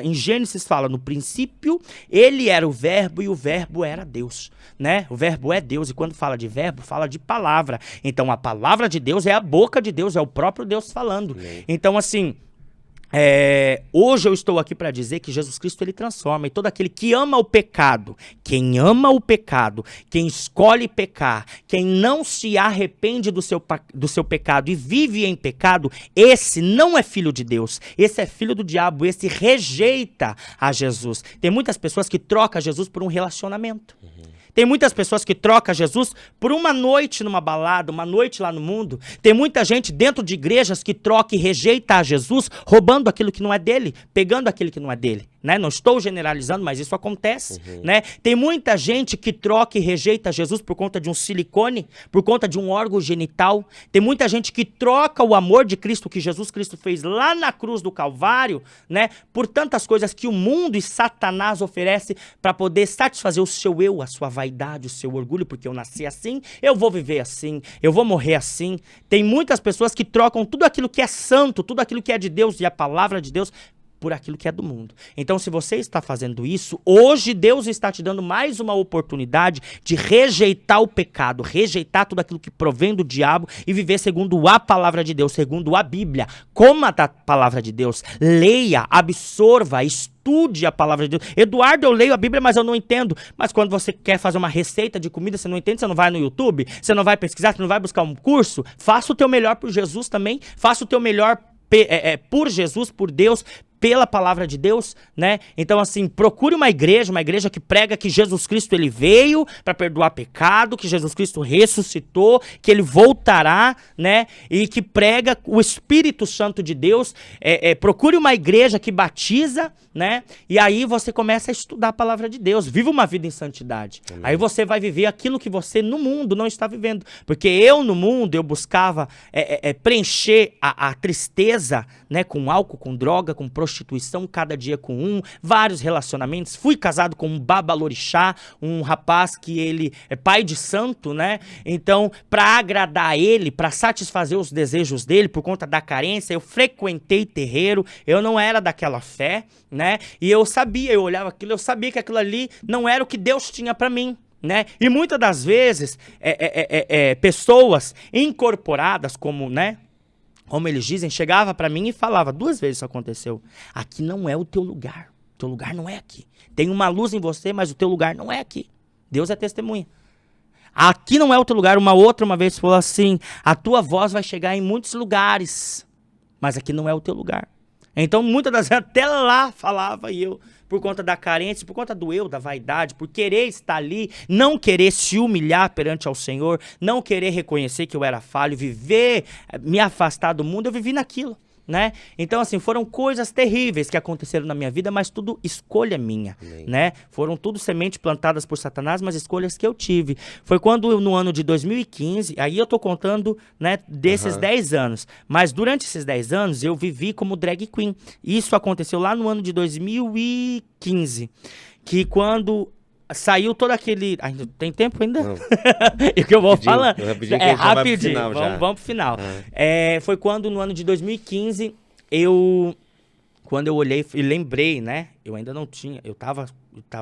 em Gênesis fala, no princípio, ele era o verbo e o verbo era Deus, né? O verbo é Deus e quando fala de verbo, fala de palavra. Então a palavra de Deus é a boca de Deus, é o próprio Deus falando. Então assim, Hoje eu estou aqui para dizer que Jesus Cristo ele transforma, e todo aquele que ama o pecado, quem escolhe pecar, quem não se arrepende do seu pecado e vive em pecado, esse não é filho de Deus, esse é filho do diabo, esse rejeita a Jesus. Tem muitas pessoas que trocam Jesus por um relacionamento. Tem muitas pessoas que trocam Jesus por uma noite numa balada, uma noite lá no mundo. Tem muita gente dentro de igrejas que troca e rejeita a Jesus, roubando aquilo que não é dele, pegando aquilo que não é dele. Né? Não estou generalizando, mas isso acontece. Né? Tem muita gente que troca e rejeita Jesus por conta de um silicone, por conta de um órgão genital. Tem muita gente que troca o amor de Cristo, que Jesus Cristo fez lá na cruz do Calvário, né? Por tantas coisas que o mundo e Satanás oferece para poder satisfazer o seu eu, a sua vaidade, o seu orgulho, porque eu nasci assim, eu vou viver assim, eu vou morrer assim. Tem muitas pessoas que trocam tudo aquilo que é santo, tudo aquilo que é de Deus e a palavra de Deus por aquilo que é do mundo. Então, se você está fazendo isso, hoje Deus está te dando mais uma oportunidade de rejeitar o pecado, rejeitar tudo aquilo que provém do diabo e viver segundo a palavra de Deus, segundo a Bíblia. Coma da palavra de Deus, leia, absorva, estude a palavra de Deus. Eduardo, eu leio a Bíblia, mas eu não entendo. Mas quando você quer fazer uma receita de comida, você não entende, você não vai no YouTube, você não vai pesquisar, você não vai buscar um curso, faça o teu melhor por Jesus também, faça o teu melhor por Jesus, por Deus, pela palavra de Deus, né? Então, assim, procure uma igreja que prega que Jesus Cristo, ele veio para perdoar pecado, que Jesus Cristo ressuscitou, que ele voltará, né? E que prega o Espírito Santo de Deus. Procure uma igreja que batiza, né? E aí você começa a estudar a palavra de Deus. Viva uma vida em santidade. Amém. Aí você vai viver aquilo que você no mundo não está vivendo. Porque eu no mundo, eu buscava preencher a tristeza, né? Com álcool, com droga, com prostituição, cada dia com vários relacionamentos. Fui casado com um babalorixá, um rapaz que ele é pai de santo, né? Então, para agradar ele, para satisfazer os desejos dele, por conta da carência, eu frequentei terreiro, eu não era daquela fé, né? E eu sabia, eu olhava aquilo, eu sabia que aquilo ali não era o que Deus tinha para mim. Né? E muitas das vezes, pessoas incorporadas como, né? Como eles dizem, chegava para mim e falava, 2 vezes isso aconteceu, aqui não é o teu lugar não é aqui. Tem uma luz em você, mas o teu lugar não é aqui. Deus é testemunha. Aqui não é o teu lugar. Uma vez falou assim, a tua voz vai chegar em muitos lugares, mas aqui não é o teu lugar. Então, muitas das vezes, até lá falava e eu, por conta da carência, por conta do eu, da vaidade, por querer estar ali, não querer se humilhar perante ao Senhor, não querer reconhecer que eu era falho, me afastar do mundo, eu vivi naquilo. Né? Então, assim, foram coisas terríveis que aconteceram na minha vida, mas tudo escolha minha, né? Foram tudo sementes plantadas por Satanás, mas escolhas que eu tive. Foi quando, no ano de 2015, aí eu tô contando, né, desses 10 anos, mas durante esses 10 anos eu vivi como drag queen. Isso aconteceu lá no ano de 2015, que quando saiu todo aquele... Ainda tem tempo ainda? E o que eu vou falando. Rapidinho. Vamos pro final. Foi quando, no ano de 2015, quando eu olhei e lembrei, né? Eu ainda não tinha... Eu tava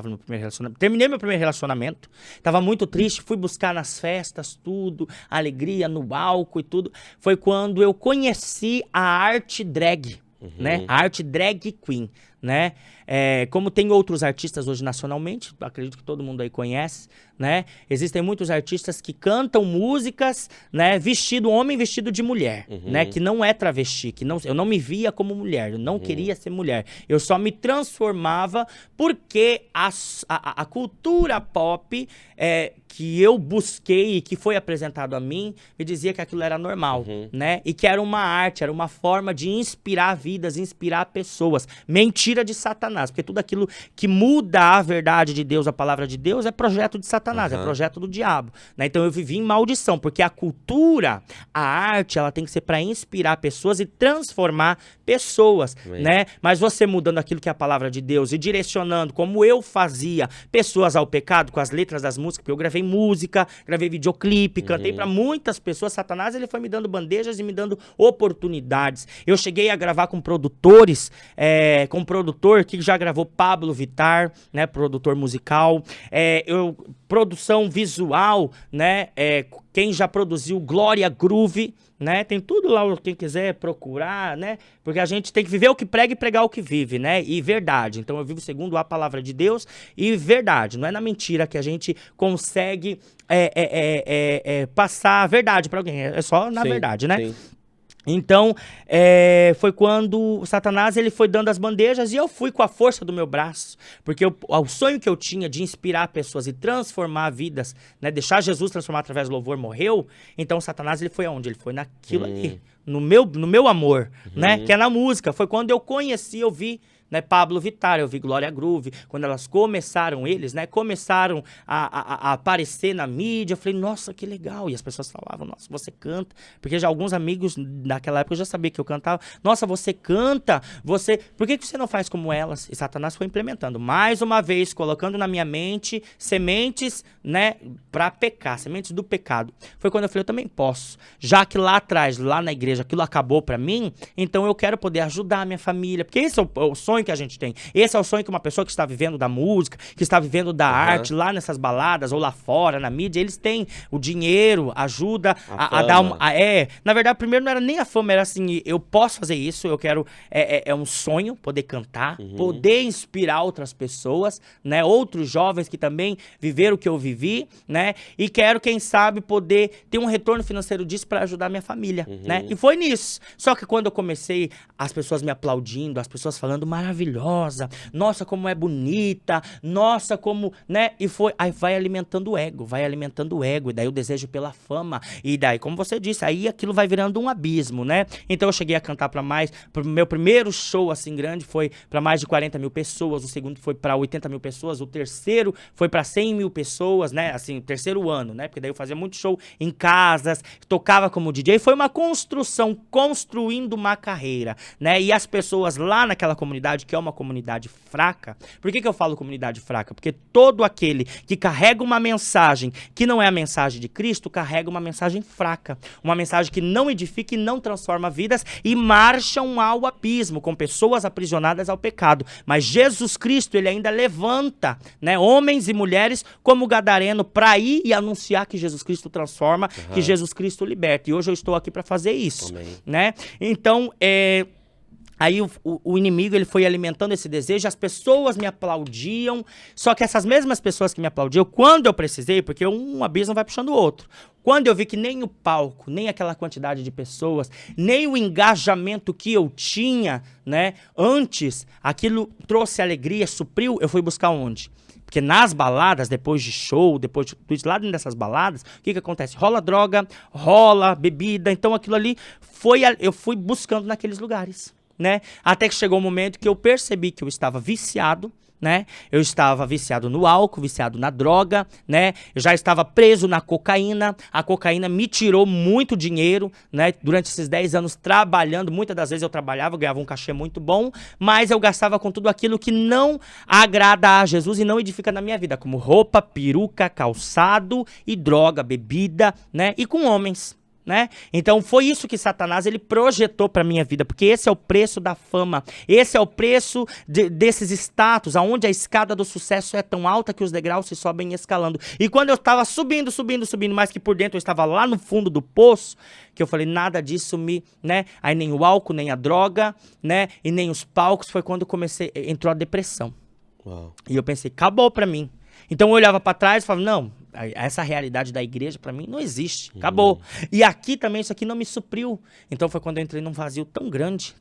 no meu primeiro relacionamento. Terminei meu primeiro relacionamento. Tava muito triste. Fui buscar nas festas tudo. Alegria, no álcool e tudo. Foi quando eu conheci a arte drag. Né? A arte drag queen, né? Como tem outros artistas hoje nacionalmente, acredito que todo mundo aí conhece, né? Existem muitos artistas que cantam músicas, né? Homem vestido de mulher, né? Que não é travesti, eu não me via como mulher, eu não queria ser mulher, eu só me transformava porque a cultura pop que eu busquei e que foi apresentado a mim, me dizia que aquilo era normal, né? E que era uma arte, era uma forma de inspirar vidas, inspirar pessoas. Mentira de Satanás, porque tudo aquilo que muda a verdade de Deus, a palavra de Deus, é projeto de Satanás, é projeto do diabo, né? Então eu vivi em maldição, porque a cultura, a arte, ela tem que ser para inspirar pessoas e transformar pessoas, né? Mas você mudando aquilo que é a palavra de Deus e direcionando, como eu fazia, pessoas ao pecado com as letras das músicas, porque eu gravei música, gravei videoclipe, cantei para muitas pessoas. Satanás, ele foi me dando bandejas e me dando oportunidades. Eu cheguei a gravar com produtores, produtor que já gravou Pablo Vittar, né? Produtor musical. Produção visual, né? Quem já produziu Glória Groove, né? Tem tudo lá, quem quiser procurar, né? Porque a gente tem que viver o que prega e pregar o que vive, né? E verdade. Então eu vivo segundo a palavra de Deus e verdade. Não é na mentira que a gente consegue passar a verdade para alguém. É só na verdade, né? Sim. Então, foi quando Satanás ele foi dando as bandejas e eu fui com a força do meu braço, porque o sonho que eu tinha de inspirar pessoas e transformar vidas, né, deixar Jesus transformar através do louvor, morreu. Então Satanás ele foi aonde? Ele foi naquilo ali, no meu amor, né, que é na música. Foi quando eu conheci, eu vi, né, Pablo Vittar, eu vi Glória Groove, quando elas começaram a aparecer na mídia, eu falei, nossa, que legal, e as pessoas falavam, nossa, você canta, porque já alguns amigos naquela época já sabiam que eu cantava, nossa, você canta, por que você não faz como elas? E Satanás foi implementando, mais uma vez, colocando na minha mente sementes, né, pra pecar, sementes do pecado. Foi quando eu falei, eu também posso, já que lá atrás, lá na igreja, aquilo acabou pra mim, então eu quero poder ajudar a minha família, porque esse é o sonho que a gente tem. Esse é o sonho que uma pessoa que está vivendo da música, que está vivendo da arte, lá nessas baladas, ou lá fora, na mídia, eles têm o dinheiro, ajuda a dar uma... Na verdade, primeiro não era nem a fama, era assim, eu posso fazer isso, eu quero... É um sonho poder cantar, poder inspirar outras pessoas, né? Outros jovens que também viveram o que eu vivi, né? E quero, quem sabe, poder ter um retorno financeiro disso para ajudar a minha família, né? E foi nisso. Só que quando eu comecei, as pessoas me aplaudindo, as pessoas falando maravilhosa, nossa, como é bonita, nossa, como, né? E foi, aí vai alimentando o ego, e daí o desejo pela fama, e daí, como você disse, aí aquilo vai virando um abismo, né? Então eu cheguei a cantar pro meu primeiro show, assim, grande, foi para mais de 40 mil pessoas, o segundo foi para 80 mil pessoas, o terceiro foi para 100 mil pessoas, né? Assim, o terceiro ano, né? Porque daí eu fazia muito show em casas, tocava como DJ, foi uma construção, construindo uma carreira, né? E as pessoas lá naquela comunidade, que é uma comunidade fraca. Por que eu falo comunidade fraca? Porque todo aquele que carrega uma mensagem que não é a mensagem de Cristo, carrega uma mensagem fraca. Uma mensagem que não edifica e não transforma vidas e marcham ao abismo, com pessoas aprisionadas ao pecado. Mas Jesus Cristo, ele ainda levanta, né, homens e mulheres como Gadareno para ir e anunciar que Jesus Cristo transforma, que Jesus Cristo liberta. E hoje eu estou aqui para fazer isso. Amém. Né? Então, aí o inimigo ele foi alimentando esse desejo, as pessoas me aplaudiam, só que essas mesmas pessoas que me aplaudiam, quando eu precisei, porque um abismo vai puxando o outro, quando eu vi que nem o palco, nem aquela quantidade de pessoas, nem o engajamento que eu tinha, né, antes, aquilo trouxe alegria, supriu, eu fui buscar onde? Porque nas baladas, depois de show, depois de tudo isso, lá dentro dessas baladas, o que acontece? Rola droga, rola bebida, então aquilo ali, eu fui buscando naqueles lugares. Né? Até que chegou um momento que eu percebi que eu estava viciado, né? Eu estava viciado no álcool, viciado na droga, né? Eu já estava preso na cocaína. A cocaína me tirou muito dinheiro, né? Durante esses 10 anos trabalhando, muitas das vezes eu trabalhava, eu ganhava um cachê muito bom, mas eu gastava com tudo aquilo que não agrada a Jesus e não edifica na minha vida, como roupa, peruca, calçado e droga, bebida, né? E com homens. Né? Então foi isso que Satanás ele projetou para minha vida, porque esse é o preço da fama, esse é o preço desses status, aonde a escada do sucesso é tão alta que os degraus se sobem escalando. E quando eu estava subindo, mas que por dentro eu estava lá no fundo do poço, que eu falei, nada disso né? Aí nem o álcool, nem a droga, né? E nem os palcos, foi quando entrou a depressão. Uau. E eu pensei, acabou para mim. Então eu olhava para trás e falava, não, essa realidade da igreja para mim não existe, acabou. E aqui também isso aqui não me supriu. Então foi quando eu entrei num vazio tão grande,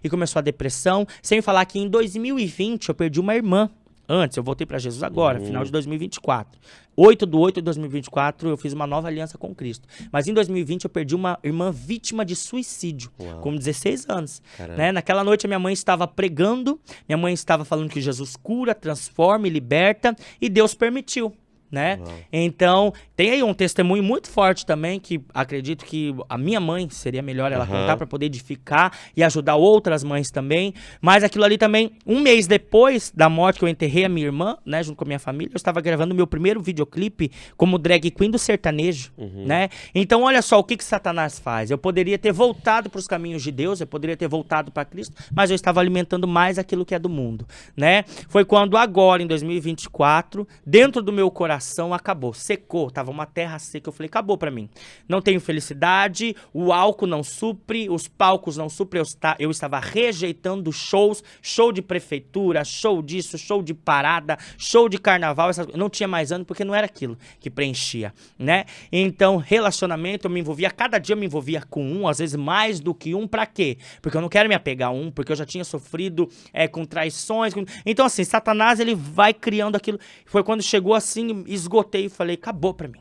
e começou a depressão, sem falar que em 2020 eu perdi uma irmã. Antes, eu voltei para Jesus agora, final de 2024. 8/8/2024, eu fiz uma nova aliança com Cristo. Mas em 2020 eu perdi uma irmã vítima de suicídio, com 16 anos. Né? Naquela noite a minha mãe estava pregando, minha mãe estava falando que Jesus cura, transforma e liberta, e Deus permitiu. né? Uau. Então, tem aí um testemunho muito forte também, que acredito que a minha mãe seria melhor ela contar para poder edificar e ajudar outras mães também. Mas aquilo ali também, um mês depois da morte que eu enterrei a minha irmã, né, junto com a minha família, eu estava gravando o meu primeiro videoclipe como drag queen do sertanejo, né? Então, olha só o que Satanás faz. Eu poderia ter voltado para os caminhos de Deus, eu poderia ter voltado para Cristo, mas eu estava alimentando mais aquilo que é do mundo, né? Foi quando agora, em 2024, dentro do meu coração, acabou, secou, tava uma terra seca, eu falei, acabou pra mim, não tenho felicidade, o álcool não supre, os palcos não suprem, eu estava rejeitando shows, show de prefeitura, show disso, show de parada, show de carnaval, não tinha mais ano porque não era aquilo que preenchia, né? Então, relacionamento, eu me envolvia, cada dia eu me envolvia com um, às vezes mais do que um, pra quê? Porque eu não quero me apegar a um, porque eu já tinha sofrido com traições, então assim, Satanás, ele vai criando aquilo, foi quando chegou assim, esgotei e falei, acabou pra mim.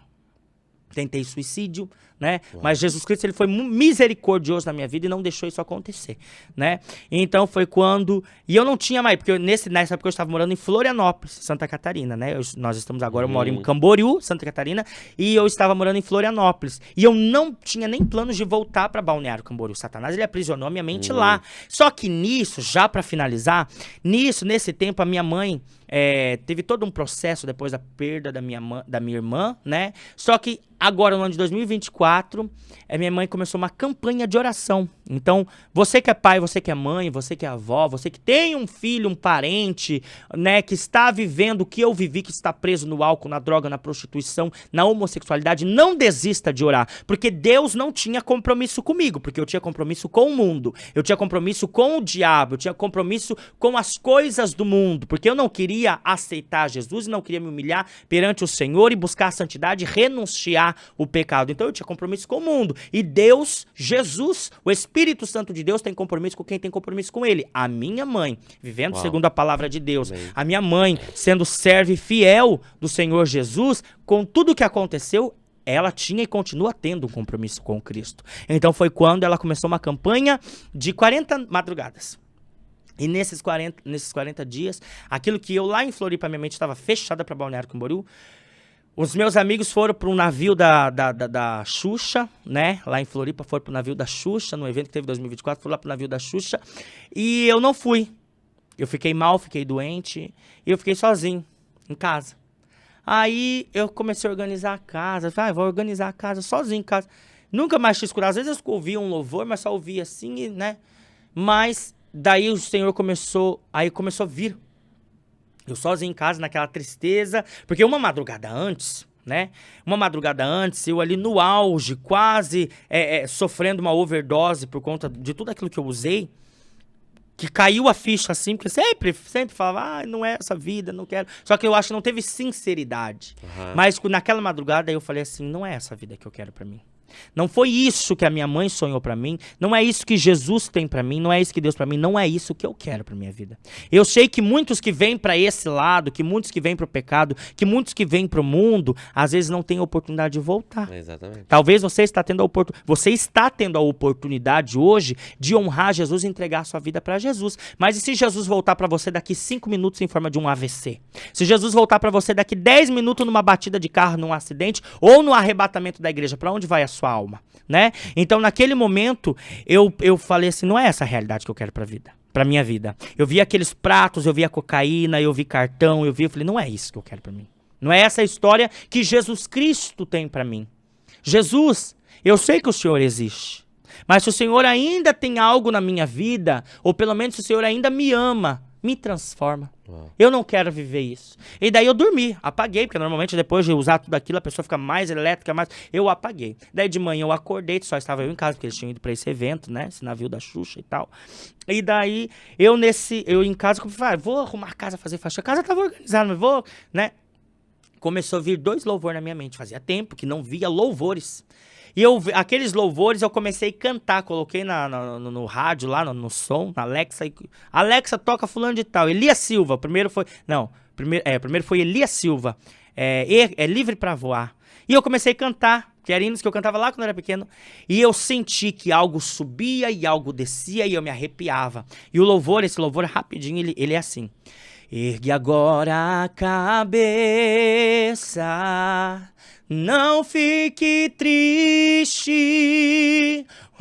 Tentei suicídio, né? Uau. Mas Jesus Cristo, ele foi misericordioso na minha vida e não deixou isso acontecer, né? Então foi quando... E eu não tinha mais, porque nessa época eu estava morando em Florianópolis, Santa Catarina, né? Nós estamos agora, eu moro em Camboriú, Santa Catarina, e eu estava morando em Florianópolis. E eu não tinha nem planos de voltar para Balneário Camboriú. Satanás, ele aprisionou a minha mente lá. Só que nisso, já para finalizar, nesse tempo, a minha mãe teve todo um processo depois da perda da minha irmã, né? Só que agora, no ano de 2024, minha mãe começou uma campanha de oração. Então, você que é pai, você que é mãe, você que é avó, você que tem um filho, um parente, né, que está vivendo o que eu vivi, que está preso no álcool, na droga, na prostituição, na homossexualidade, não desista de orar, porque Deus não tinha compromisso comigo, porque eu tinha compromisso com o mundo, eu tinha compromisso com o diabo, eu tinha compromisso com as coisas do mundo, porque eu não queria aceitar Jesus e não queria me humilhar perante o Senhor e buscar a santidade e renunciar o pecado. Então eu tinha compromisso com o mundo. E Deus, Jesus, o Espírito Santo de Deus tem compromisso com quem tem compromisso com ele. A minha mãe, vivendo segundo a palavra de Deus. Amém. A minha mãe, sendo serva e fiel do Senhor Jesus, com tudo que aconteceu, ela tinha e continua tendo um compromisso com Cristo. Então foi quando ela começou uma campanha de 40 madrugadas. E nesses 40 dias, aquilo que eu lá em Floripa, minha mente estava fechada para Balneário Camboriú, os meus amigos foram para um navio da Xuxa, né? Lá em Floripa, foram para o navio da Xuxa, no evento que teve em 2024, foram lá para o navio da Xuxa. E eu não fui. Eu fiquei mal, fiquei doente, e eu fiquei sozinho, em casa. Aí eu comecei a organizar a casa, falei, vou organizar a casa sozinho em casa. Nunca mais tinha escutado, às vezes eu ouvia um louvor, mas só ouvia assim, né? Mas daí o Senhor começou a vir. Eu sozinho em casa, naquela tristeza, porque uma madrugada antes, né? Uma madrugada antes, eu ali no auge, quase sofrendo uma overdose por conta de tudo aquilo que eu usei, que caiu a ficha assim, porque sempre falava, não é essa vida, não quero. Só que eu acho que não teve sinceridade. Mas naquela madrugada eu falei assim, não é essa vida que eu quero pra mim. Não foi isso que a minha mãe sonhou pra mim, não é isso que Jesus tem pra mim, não é isso que Deus pra mim, não é isso que eu quero pra minha vida. Eu sei que muitos que vêm pra esse lado, que muitos que vêm pro pecado, que muitos que vêm pro mundo, às vezes não têm a oportunidade de voltar. Exatamente. Talvez você está tendo a oportunidade hoje de honrar Jesus e entregar a sua vida pra Jesus. Mas e se Jesus voltar pra você daqui 5 minutos em forma de um AVC? Se Jesus voltar pra você daqui 10 minutos numa batida de carro, num acidente ou no arrebatamento da igreja, pra onde vai a sua alma, né? Então, naquele momento, eu falei assim, não é essa a realidade que eu quero pra minha vida. Eu vi aqueles pratos, eu vi a cocaína, eu vi cartão, eu falei, não é isso que eu quero pra mim. Não é essa a história que Jesus Cristo tem pra mim. Jesus, eu sei que o Senhor existe, mas se o Senhor ainda tem algo na minha vida, ou pelo menos se o Senhor ainda me ama, me transforma. Eu não quero viver isso. E daí eu dormi, apaguei, porque normalmente depois de usar tudo aquilo, a pessoa fica mais elétrica, eu apaguei. Daí de manhã eu acordei, só estava eu em casa, porque eles tinham ido pra esse evento, né, esse navio da Xuxa e tal. E daí eu em casa, vou arrumar a casa, fazer faxina, a casa tava organizada, mas vou, né. Começou a vir 2 louvores na minha mente, fazia tempo que não via louvores. E aqueles louvores eu comecei a cantar, coloquei no rádio lá, no som, na Alexa. Alexa, toca fulano de tal. Elias Silva, primeiro foi Elias Silva, é Livre pra Voar. E eu comecei a cantar, que eram hinos que eu cantava lá quando eu era pequeno. E eu senti que algo subia e algo descia e eu me arrepiava. E esse louvor rapidinho, ele é assim. Ergue agora a cabeça, não fique triste,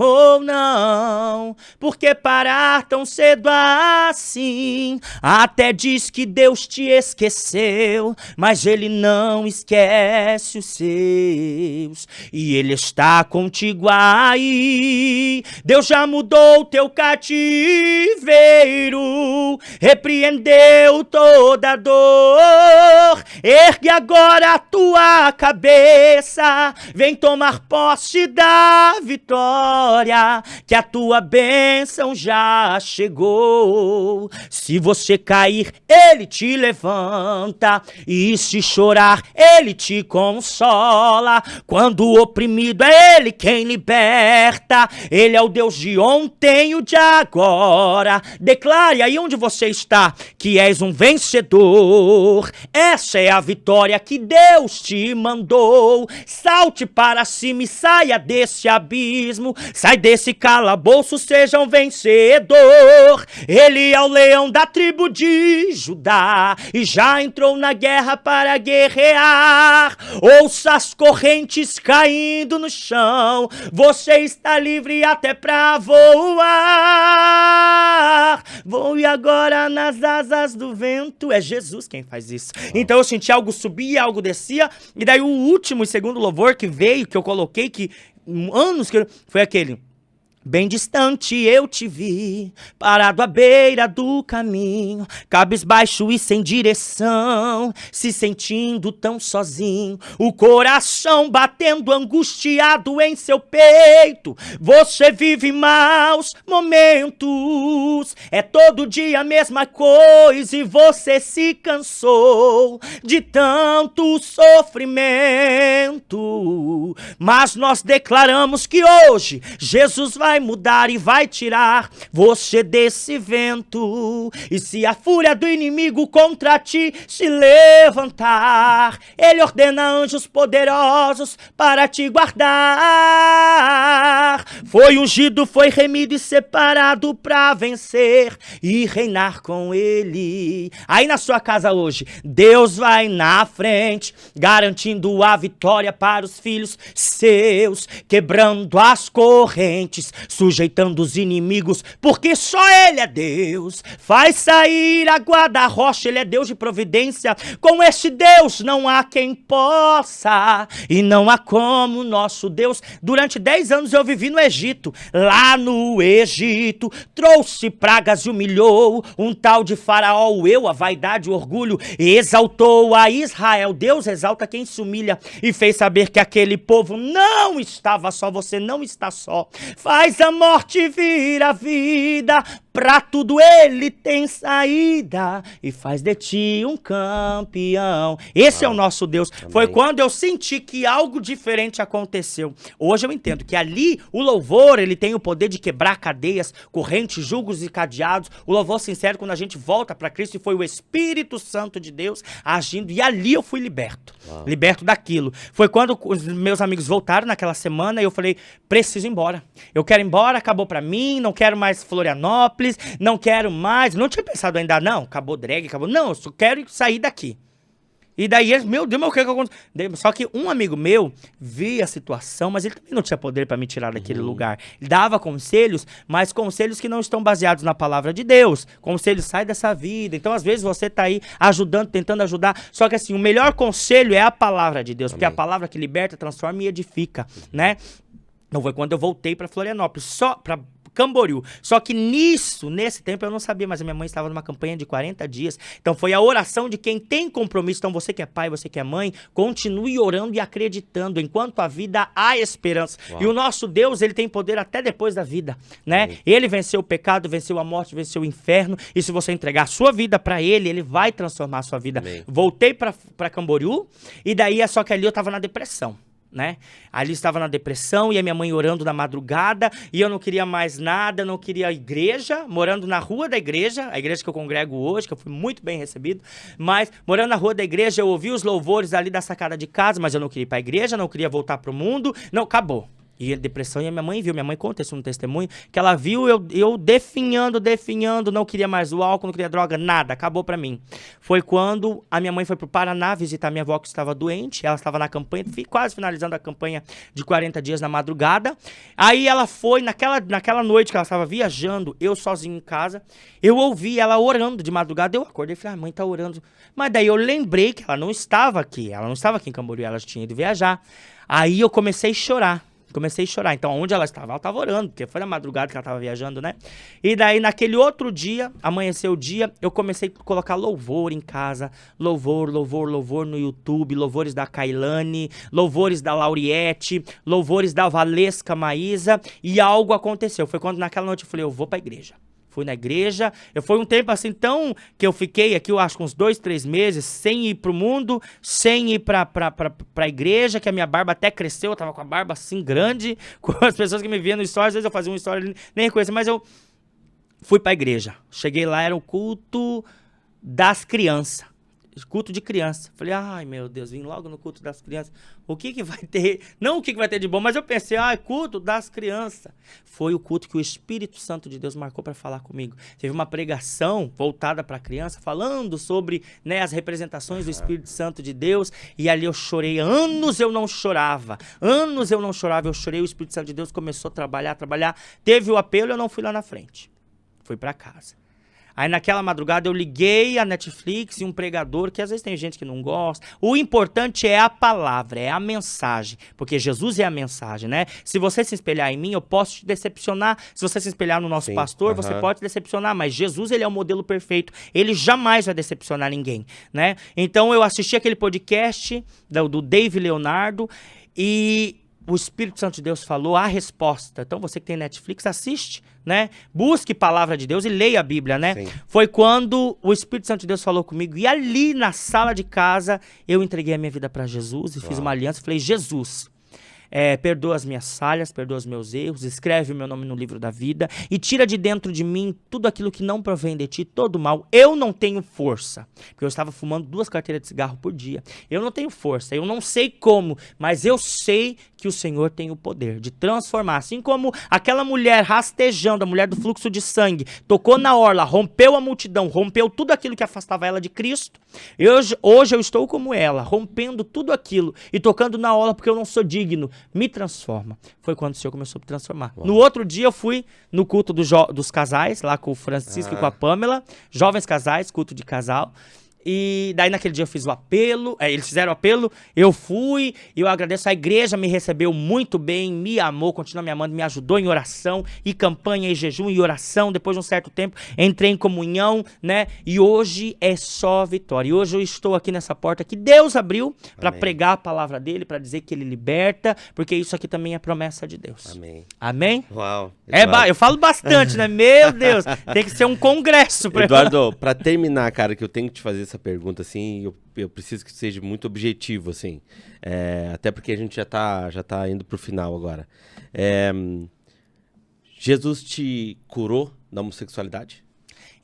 ou não, porque parar tão cedo assim? Até diz que Deus te esqueceu, mas Ele não esquece os seus, e Ele está contigo aí. Deus já mudou teu cativeiro, repreendeu toda dor. Ergue agora a tua cabeça, vem tomar posse da vitória, que a tua bênção já chegou. Se você cair, Ele te levanta, e se chorar, Ele te consola. Quando o oprimido é Ele quem liberta. Ele é o Deus de ontem e o de agora. Declare aí onde você está que és um vencedor. Essa é a vitória que Deus te mandou. Salte para cima e saia desse abismo. Sai desse calabouço, seja um vencedor. Ele é o leão da tribo de Judá e já entrou na guerra para guerrear. Ouça as correntes caindo no chão. Você está livre até para voar. Voe agora nas asas do vento. É Jesus quem faz isso. Então eu senti algo subia, algo descia. E daí o último e segundo louvor que veio, que eu coloquei, que anos que foi aquele: bem distante eu te vi, parado à beira do caminho, cabisbaixo e sem direção, se sentindo tão sozinho, o coração batendo angustiado em seu peito. Você vive maus momentos, é todo dia a mesma coisa e você se cansou de tanto sofrimento. Mas nós declaramos que hoje Jesus vai mudar e vai tirar você desse vento. E se a fúria do inimigo contra ti se levantar, Ele ordena anjos poderosos para te guardar. Foi ungido, foi remido e separado para vencer e reinar com Ele. Aí na sua casa hoje, Deus vai na frente, garantindo a vitória para os filhos seus, quebrando as correntes, sujeitando os inimigos, porque só Ele é Deus. Faz sair água da rocha, Ele é Deus de providência. Com este Deus não há quem possa, e não há como nosso Deus. Durante 10 anos eu vivi no Egito. Lá no Egito trouxe pragas e humilhou um tal de Faraó. A vaidade, o orgulho, exaltou a Israel. Deus exalta quem se humilha e fez saber que aquele povo não estava só. Você não está só. Faz a morte vir a vida, pra tudo Ele tem saída e faz de ti um campeão. Esse é o nosso Deus. Amém. Foi quando eu senti que algo diferente aconteceu. Hoje eu entendo que ali o louvor, ele tem o poder de quebrar cadeias, correntes, julgos e cadeados. O louvor sincero, quando a gente volta para Cristo, e foi o Espírito Santo de Deus agindo, e ali eu fui liberto. Liberto daquilo. Foi quando os meus amigos voltaram naquela semana e eu falei, preciso ir embora. Eu quero ir embora, acabou pra mim, não quero mais Florianópolis, não quero mais, não tinha pensado ainda, não, acabou drag, acabou, não, eu só quero sair daqui. E daí, meu Deus, o que aconteceu? Só que um amigo meu via a situação, mas ele também não tinha poder para me tirar daquele lugar. Ele dava conselhos, mas conselhos que não estão baseados na palavra de Deus. Conselhos, sai dessa vida. Então, às vezes, você tá aí ajudando, tentando ajudar. Só que assim, o melhor conselho é a palavra de Deus, porque é a palavra que liberta, transforma e edifica, né? Então foi quando eu voltei para Florianópolis, só para Camboriú. Só que nesse tempo eu não sabia, mas a minha mãe estava numa campanha de 40 dias. Então foi a oração de quem tem compromisso. Então você que é pai, você que é mãe, continue orando e acreditando. Enquanto a vida há esperança. Uau. E o nosso Deus, ele tem poder até depois da vida, né? Ele venceu o pecado, venceu a morte, venceu o inferno. E se você entregar a sua vida para ele, ele vai transformar a sua vida. Amém. Voltei para Camboriú e daí só que ali eu estava na depressão. Né? Ali estava na depressão e a minha mãe orando na madrugada e eu não queria mais nada, não queria igreja, morando na rua da igreja, a igreja que eu congrego hoje, que eu fui muito bem recebido, mas morando na rua da igreja eu ouvi os louvores ali da sacada de casa, mas eu não queria ir para a igreja, não queria voltar para o mundo, não, acabou. E a depressão, e a minha mãe viu, minha mãe conta isso no testemunho, que ela viu eu definhando, não queria mais o álcool, não queria droga, nada, acabou pra mim. Foi quando a minha mãe foi pro Paraná visitar minha avó que estava doente, ela estava na campanha, quase finalizando a campanha de 40 dias na madrugada. Aí ela foi, naquela noite que ela estava viajando, eu sozinho em casa, eu ouvi ela orando de madrugada, eu acordei e falei, mãe tá orando. Mas daí eu lembrei que ela não estava aqui em Camboriú, ela tinha ido viajar. Aí eu comecei a chorar. Então, onde ela estava orando, porque foi na madrugada que ela estava viajando, né? E daí, naquele outro dia, amanheceu o dia, eu comecei a colocar louvor em casa. Louvor no YouTube, louvores da Kailane, louvores da Lauriette, louvores da Valesca Maísa, e algo aconteceu. Foi quando naquela noite eu falei, eu vou pra igreja. Fui na igreja, foi um tempo assim tão que eu fiquei aqui, eu acho que uns 2, 3 meses, sem ir pro mundo, sem ir pra igreja, que a minha barba até cresceu, eu tava com a barba assim grande, com as pessoas que me viam no story, às vezes eu fazia uma história, nem reconhecia, mas eu fui pra igreja. Cheguei lá, era o culto das crianças. Culto de criança. Falei, ai meu Deus, vim logo no culto das crianças. O que vai ter? Não o que vai ter de bom, mas eu pensei, culto das crianças. Foi o culto que o Espírito Santo de Deus marcou para falar comigo. Teve uma pregação voltada para a criança, falando sobre, né, as representações do Espírito Santo de Deus. E ali eu chorei. Anos eu não chorava. Eu chorei, o Espírito Santo de Deus começou a trabalhar. Teve o apelo, eu não fui lá na frente. Fui para casa. Aí naquela madrugada eu liguei a Netflix e um pregador, que às vezes tem gente que não gosta. O importante é a palavra, é a mensagem. Porque Jesus é a mensagem, né? Se você se espelhar em mim, eu posso te decepcionar. Se você se espelhar no nosso pastor, você pode decepcionar. Mas Jesus, ele é o modelo perfeito. Ele jamais vai decepcionar ninguém, né? Então eu assisti aquele podcast do Dave Leonardo e o Espírito Santo de Deus falou a resposta. Então você que tem Netflix, assiste, né? Busque palavra de Deus e leia a Bíblia, né? Sim. Foi quando o Espírito Santo de Deus falou comigo. E ali na sala de casa, eu entreguei a minha vida para Jesus e fiz uma aliança. Falei, Jesus, perdoa as minhas falhas, perdoa os meus erros, escreve o meu nome no livro da vida e tira de dentro de mim tudo aquilo que não provém de ti, todo mal. Eu não tenho força, porque eu estava fumando 2 carteiras de cigarro por dia. Eu não tenho força, eu não sei como, mas eu sei que o Senhor tem o poder de transformar. Assim como aquela mulher rastejando, a mulher do fluxo de sangue, tocou na orla, rompeu a multidão, rompeu tudo aquilo que afastava ela de Cristo. Hoje eu estou como ela, rompendo tudo aquilo e tocando na orla porque eu não sou digno. Me transforma. Foi quando o Senhor começou a me transformar. Uau. No outro dia eu fui no culto dos casais, lá com o Francisco e com a Pamela, jovens casais, culto de casal. E daí naquele dia eu fiz o apelo, eles fizeram o apelo, eu fui, e eu agradeço, a igreja me recebeu muito bem, me amou, continua me amando, me ajudou em oração, e campanha, e jejum, e oração. Depois de um certo tempo, entrei em comunhão, né, e hoje é só vitória. E hoje eu estou aqui nessa porta que Deus abriu para pregar a palavra dele, para dizer que ele liberta, porque isso aqui também é promessa de Deus. Amém. Amém? Uau. Eu falo bastante, né, meu Deus, tem que ser um congresso. Eduardo, para terminar, cara, que eu tenho que te fazer essa pergunta, assim, eu preciso que seja muito objetivo, assim, até porque a gente já tá indo pro final agora. Jesus te curou da homossexualidade?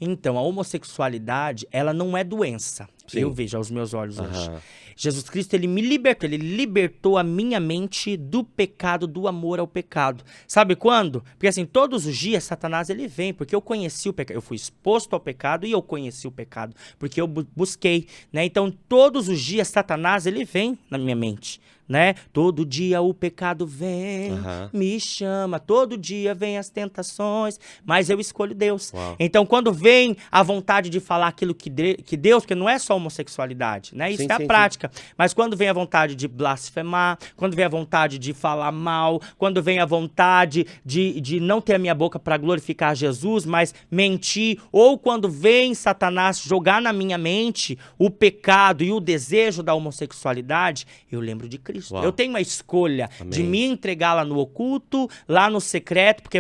Então, a homossexualidade, ela não é doença. Sim. Eu vejo aos meus olhos hoje. Jesus Cristo, ele me libertou, ele libertou a minha mente do pecado, do amor ao pecado. Sabe quando? Porque assim, todos os dias Satanás, ele vem, porque eu conheci o pecado, eu fui exposto ao pecado e eu conheci o pecado, porque eu busquei, né? Então, todos os dias Satanás, ele vem na minha mente, né? Todo dia o pecado vem, me chama, todo dia vem as tentações, mas eu escolho Deus. Uau. Então, quando vem a vontade de falar aquilo que Deus, porque não é só homossexualidade, né? Isso é a prática. Mas quando vem a vontade de blasfemar, quando vem a vontade de falar mal, quando vem a vontade de não ter a minha boca para glorificar Jesus, mas mentir, ou quando vem Satanás jogar na minha mente o pecado e o desejo da homossexualidade, eu lembro de Cristo. Uau. Eu tenho uma escolha de me entregar lá no oculto, lá no secreto, porque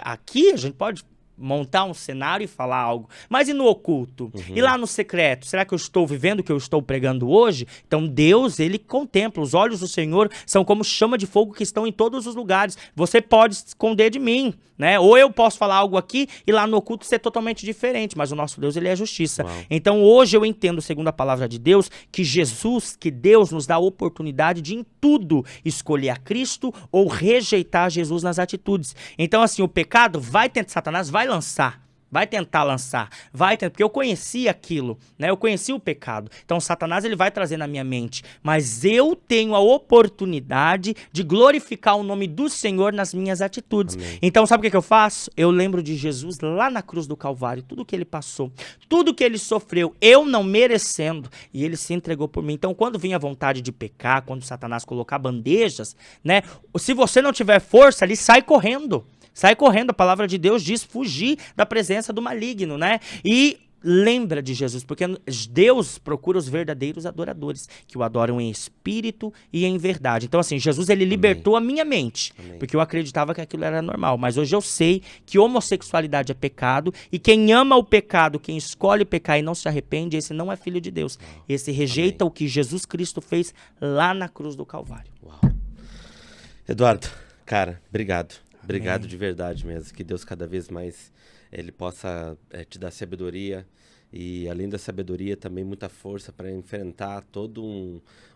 aqui a gente pode montar um cenário e falar algo. Mas e no oculto? E lá no secreto? Será que eu estou vivendo o que eu estou pregando hoje? Então Deus, ele contempla. Os olhos do Senhor são como chama de fogo que estão em todos os lugares. Você pode esconder de mim, né? Ou eu posso falar algo aqui e lá no oculto ser totalmente diferente. Mas o nosso Deus, ele é justiça. Uau. Então hoje eu entendo, segundo a palavra de Deus, que Deus nos dá a oportunidade de em tudo escolher a Cristo ou rejeitar Jesus nas atitudes. Então assim, o pecado vai tentar, Satanás vai lançar, vai tentar lançar, porque eu conheci aquilo, né? Eu conheci o pecado. Então Satanás, ele vai trazer na minha mente, mas eu tenho a oportunidade de glorificar o nome do Senhor nas minhas atitudes. Amém. Então sabe o que eu faço? Eu lembro de Jesus lá na cruz do Calvário, tudo que ele passou, tudo que ele sofreu, eu não merecendo, e ele se entregou por mim. Então quando vinha a vontade de pecar, quando Satanás colocar bandejas, né? Se você não tiver força, ele sai correndo. Sai correndo, a palavra de Deus diz fugir da presença do maligno, né? E lembra de Jesus, porque Deus procura os verdadeiros adoradores, que o adoram em espírito e em verdade. Então assim, Jesus, ele libertou a minha mente, porque eu acreditava que aquilo era normal, mas hoje eu sei que homossexualidade é pecado, e quem ama o pecado, quem escolhe pecar e não se arrepende, esse não é filho de Deus. Esse rejeita o que Jesus Cristo fez lá na cruz do Calvário. Uau. Eduardo, cara, obrigado. Obrigado de verdade mesmo. Que Deus cada vez mais ele possa te dar sabedoria e, além da sabedoria, também muita força para enfrentar toda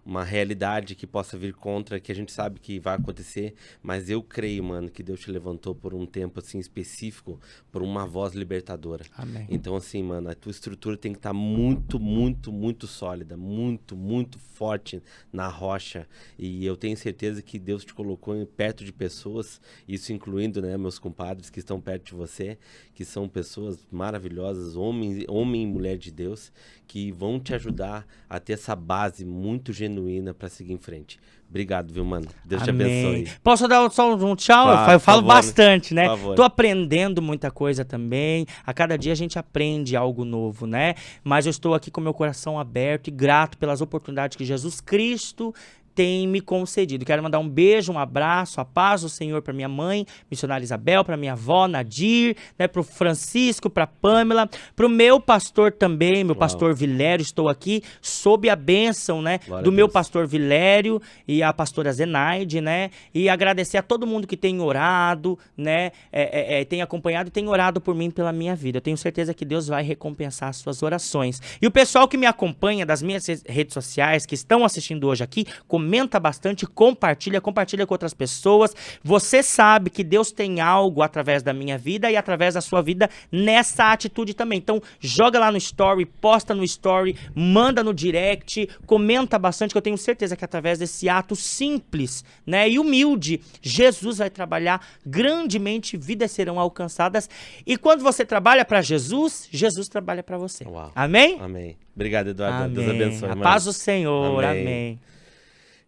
uma realidade que possa vir contra, que a gente sabe que vai acontecer, mas eu creio, mano, que Deus te levantou por um tempo assim específico, por uma voz libertadora. Amém. Então assim, mano, a tua estrutura tem que estar muito, muito, muito sólida, muito, muito forte na rocha, e eu tenho certeza que Deus te colocou perto de pessoas, isso incluindo, né, meus compadres que estão perto de você, que são pessoas maravilhosas, homem e mulher de Deus, que vão te ajudar a ter essa base muito genuína para seguir em frente. Obrigado, viu, mano? Deus te abençoe. Posso dar só um tchau? Claro, eu falo por favor, bastante, né? por favor. Tô aprendendo muita coisa também. A cada dia a gente aprende algo novo, né? Mas eu estou aqui com meu coração aberto e grato pelas oportunidades que Jesus Cristo tem me concedido. Quero mandar um beijo, um abraço, a paz do Senhor para minha mãe, missionária Isabel, para minha avó, Nadir, né, para o Francisco, para Pâmela, para o meu pastor também, meu pastor Vilério. Estou aqui sob a bênção, né, Glória do a meu Deus. pastor Vilério e a pastora Zenaide, né, e agradecer a todo mundo que tem orado, né, tem acompanhado e tem orado por mim, pela minha vida. Eu tenho certeza que Deus vai recompensar as suas orações. E o pessoal que me acompanha das minhas redes sociais, que estão assistindo hoje aqui, comenta bastante, compartilha com outras pessoas. Você sabe que Deus tem algo através da minha vida e através da sua vida nessa atitude também. Então, joga lá no story, posta no story, manda no direct, comenta bastante, que eu tenho certeza que através desse ato simples, né, e humilde, Jesus vai trabalhar grandemente, vidas serão alcançadas. E quando você trabalha para Jesus, Jesus trabalha para você. Uau. Amém? Amém. Obrigado, Eduardo. Amém. Deus abençoe, A mano. paz do Senhor. Amém. Amém.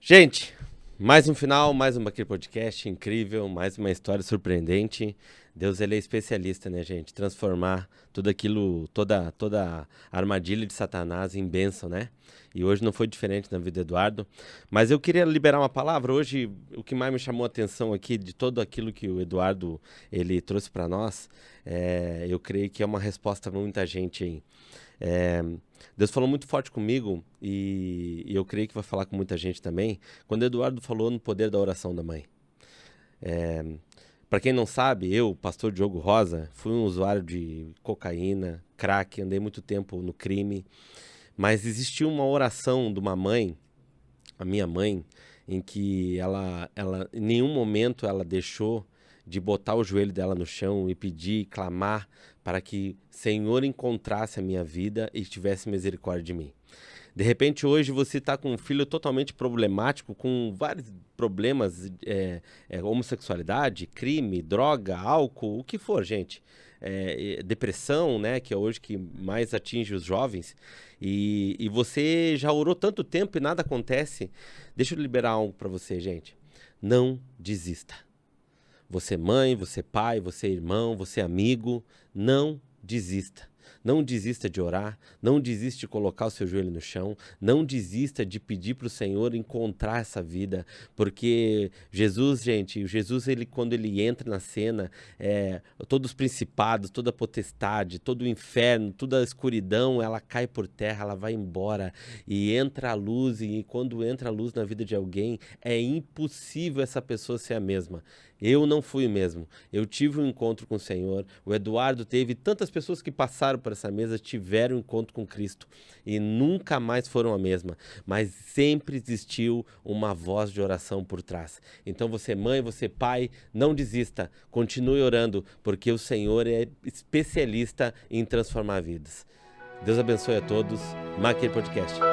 Gente, mais um final, mais um Aqui Podcast incrível, mais uma história surpreendente. Deus, ele é especialista, né, gente? Transformar tudo aquilo, toda a armadilha de Satanás em bênção, né? E hoje não foi diferente na vida do Eduardo. Mas eu queria liberar uma palavra. Hoje, o que mais me chamou a atenção aqui, de todo aquilo que o Eduardo, ele trouxe para nós, eu creio que é uma resposta para muita gente aí. Deus falou muito forte comigo e eu creio que vai falar com muita gente também, quando o Eduardo falou no poder da oração da mãe. Para quem não sabe, eu, pastor Diogo Rosa, fui um usuário de cocaína, crack, andei muito tempo no crime, mas existiu uma oração de uma mãe, a minha mãe, em que ela em nenhum momento ela deixou de botar o joelho dela no chão e pedir, clamar para que o Senhor encontrasse a minha vida e tivesse misericórdia de mim. De repente, hoje você está com um filho totalmente problemático, com vários problemas, homossexualidade, crime, droga, álcool, o que for, gente. Depressão, né, que é hoje que mais atinge os jovens. E você já orou tanto tempo e nada acontece. Deixa eu liberar algo para você, gente. Não desista. Você mãe, você pai, você irmão, você amigo, não desista. Não desista de orar, não desista de colocar o seu joelho no chão, não desista de pedir para o Senhor encontrar essa vida, porque Jesus, gente, Jesus, quando ele entra na cena, todos os principados, toda a potestade, todo o inferno, toda a escuridão, ela cai por terra, ela vai embora e entra a luz, e quando entra a luz na vida de alguém, é impossível essa pessoa ser a mesma. Eu não fui o mesmo. Eu tive um encontro com o Senhor, o Eduardo teve, tantas pessoas que passaram por essa mesa tiveram um encontro com Cristo e nunca mais foram a mesma, mas sempre existiu uma voz de oração por trás. Então você mãe, você pai, não desista, continue orando, porque o Senhor é especialista em transformar vidas. Deus abençoe a todos. Maquia Podcast.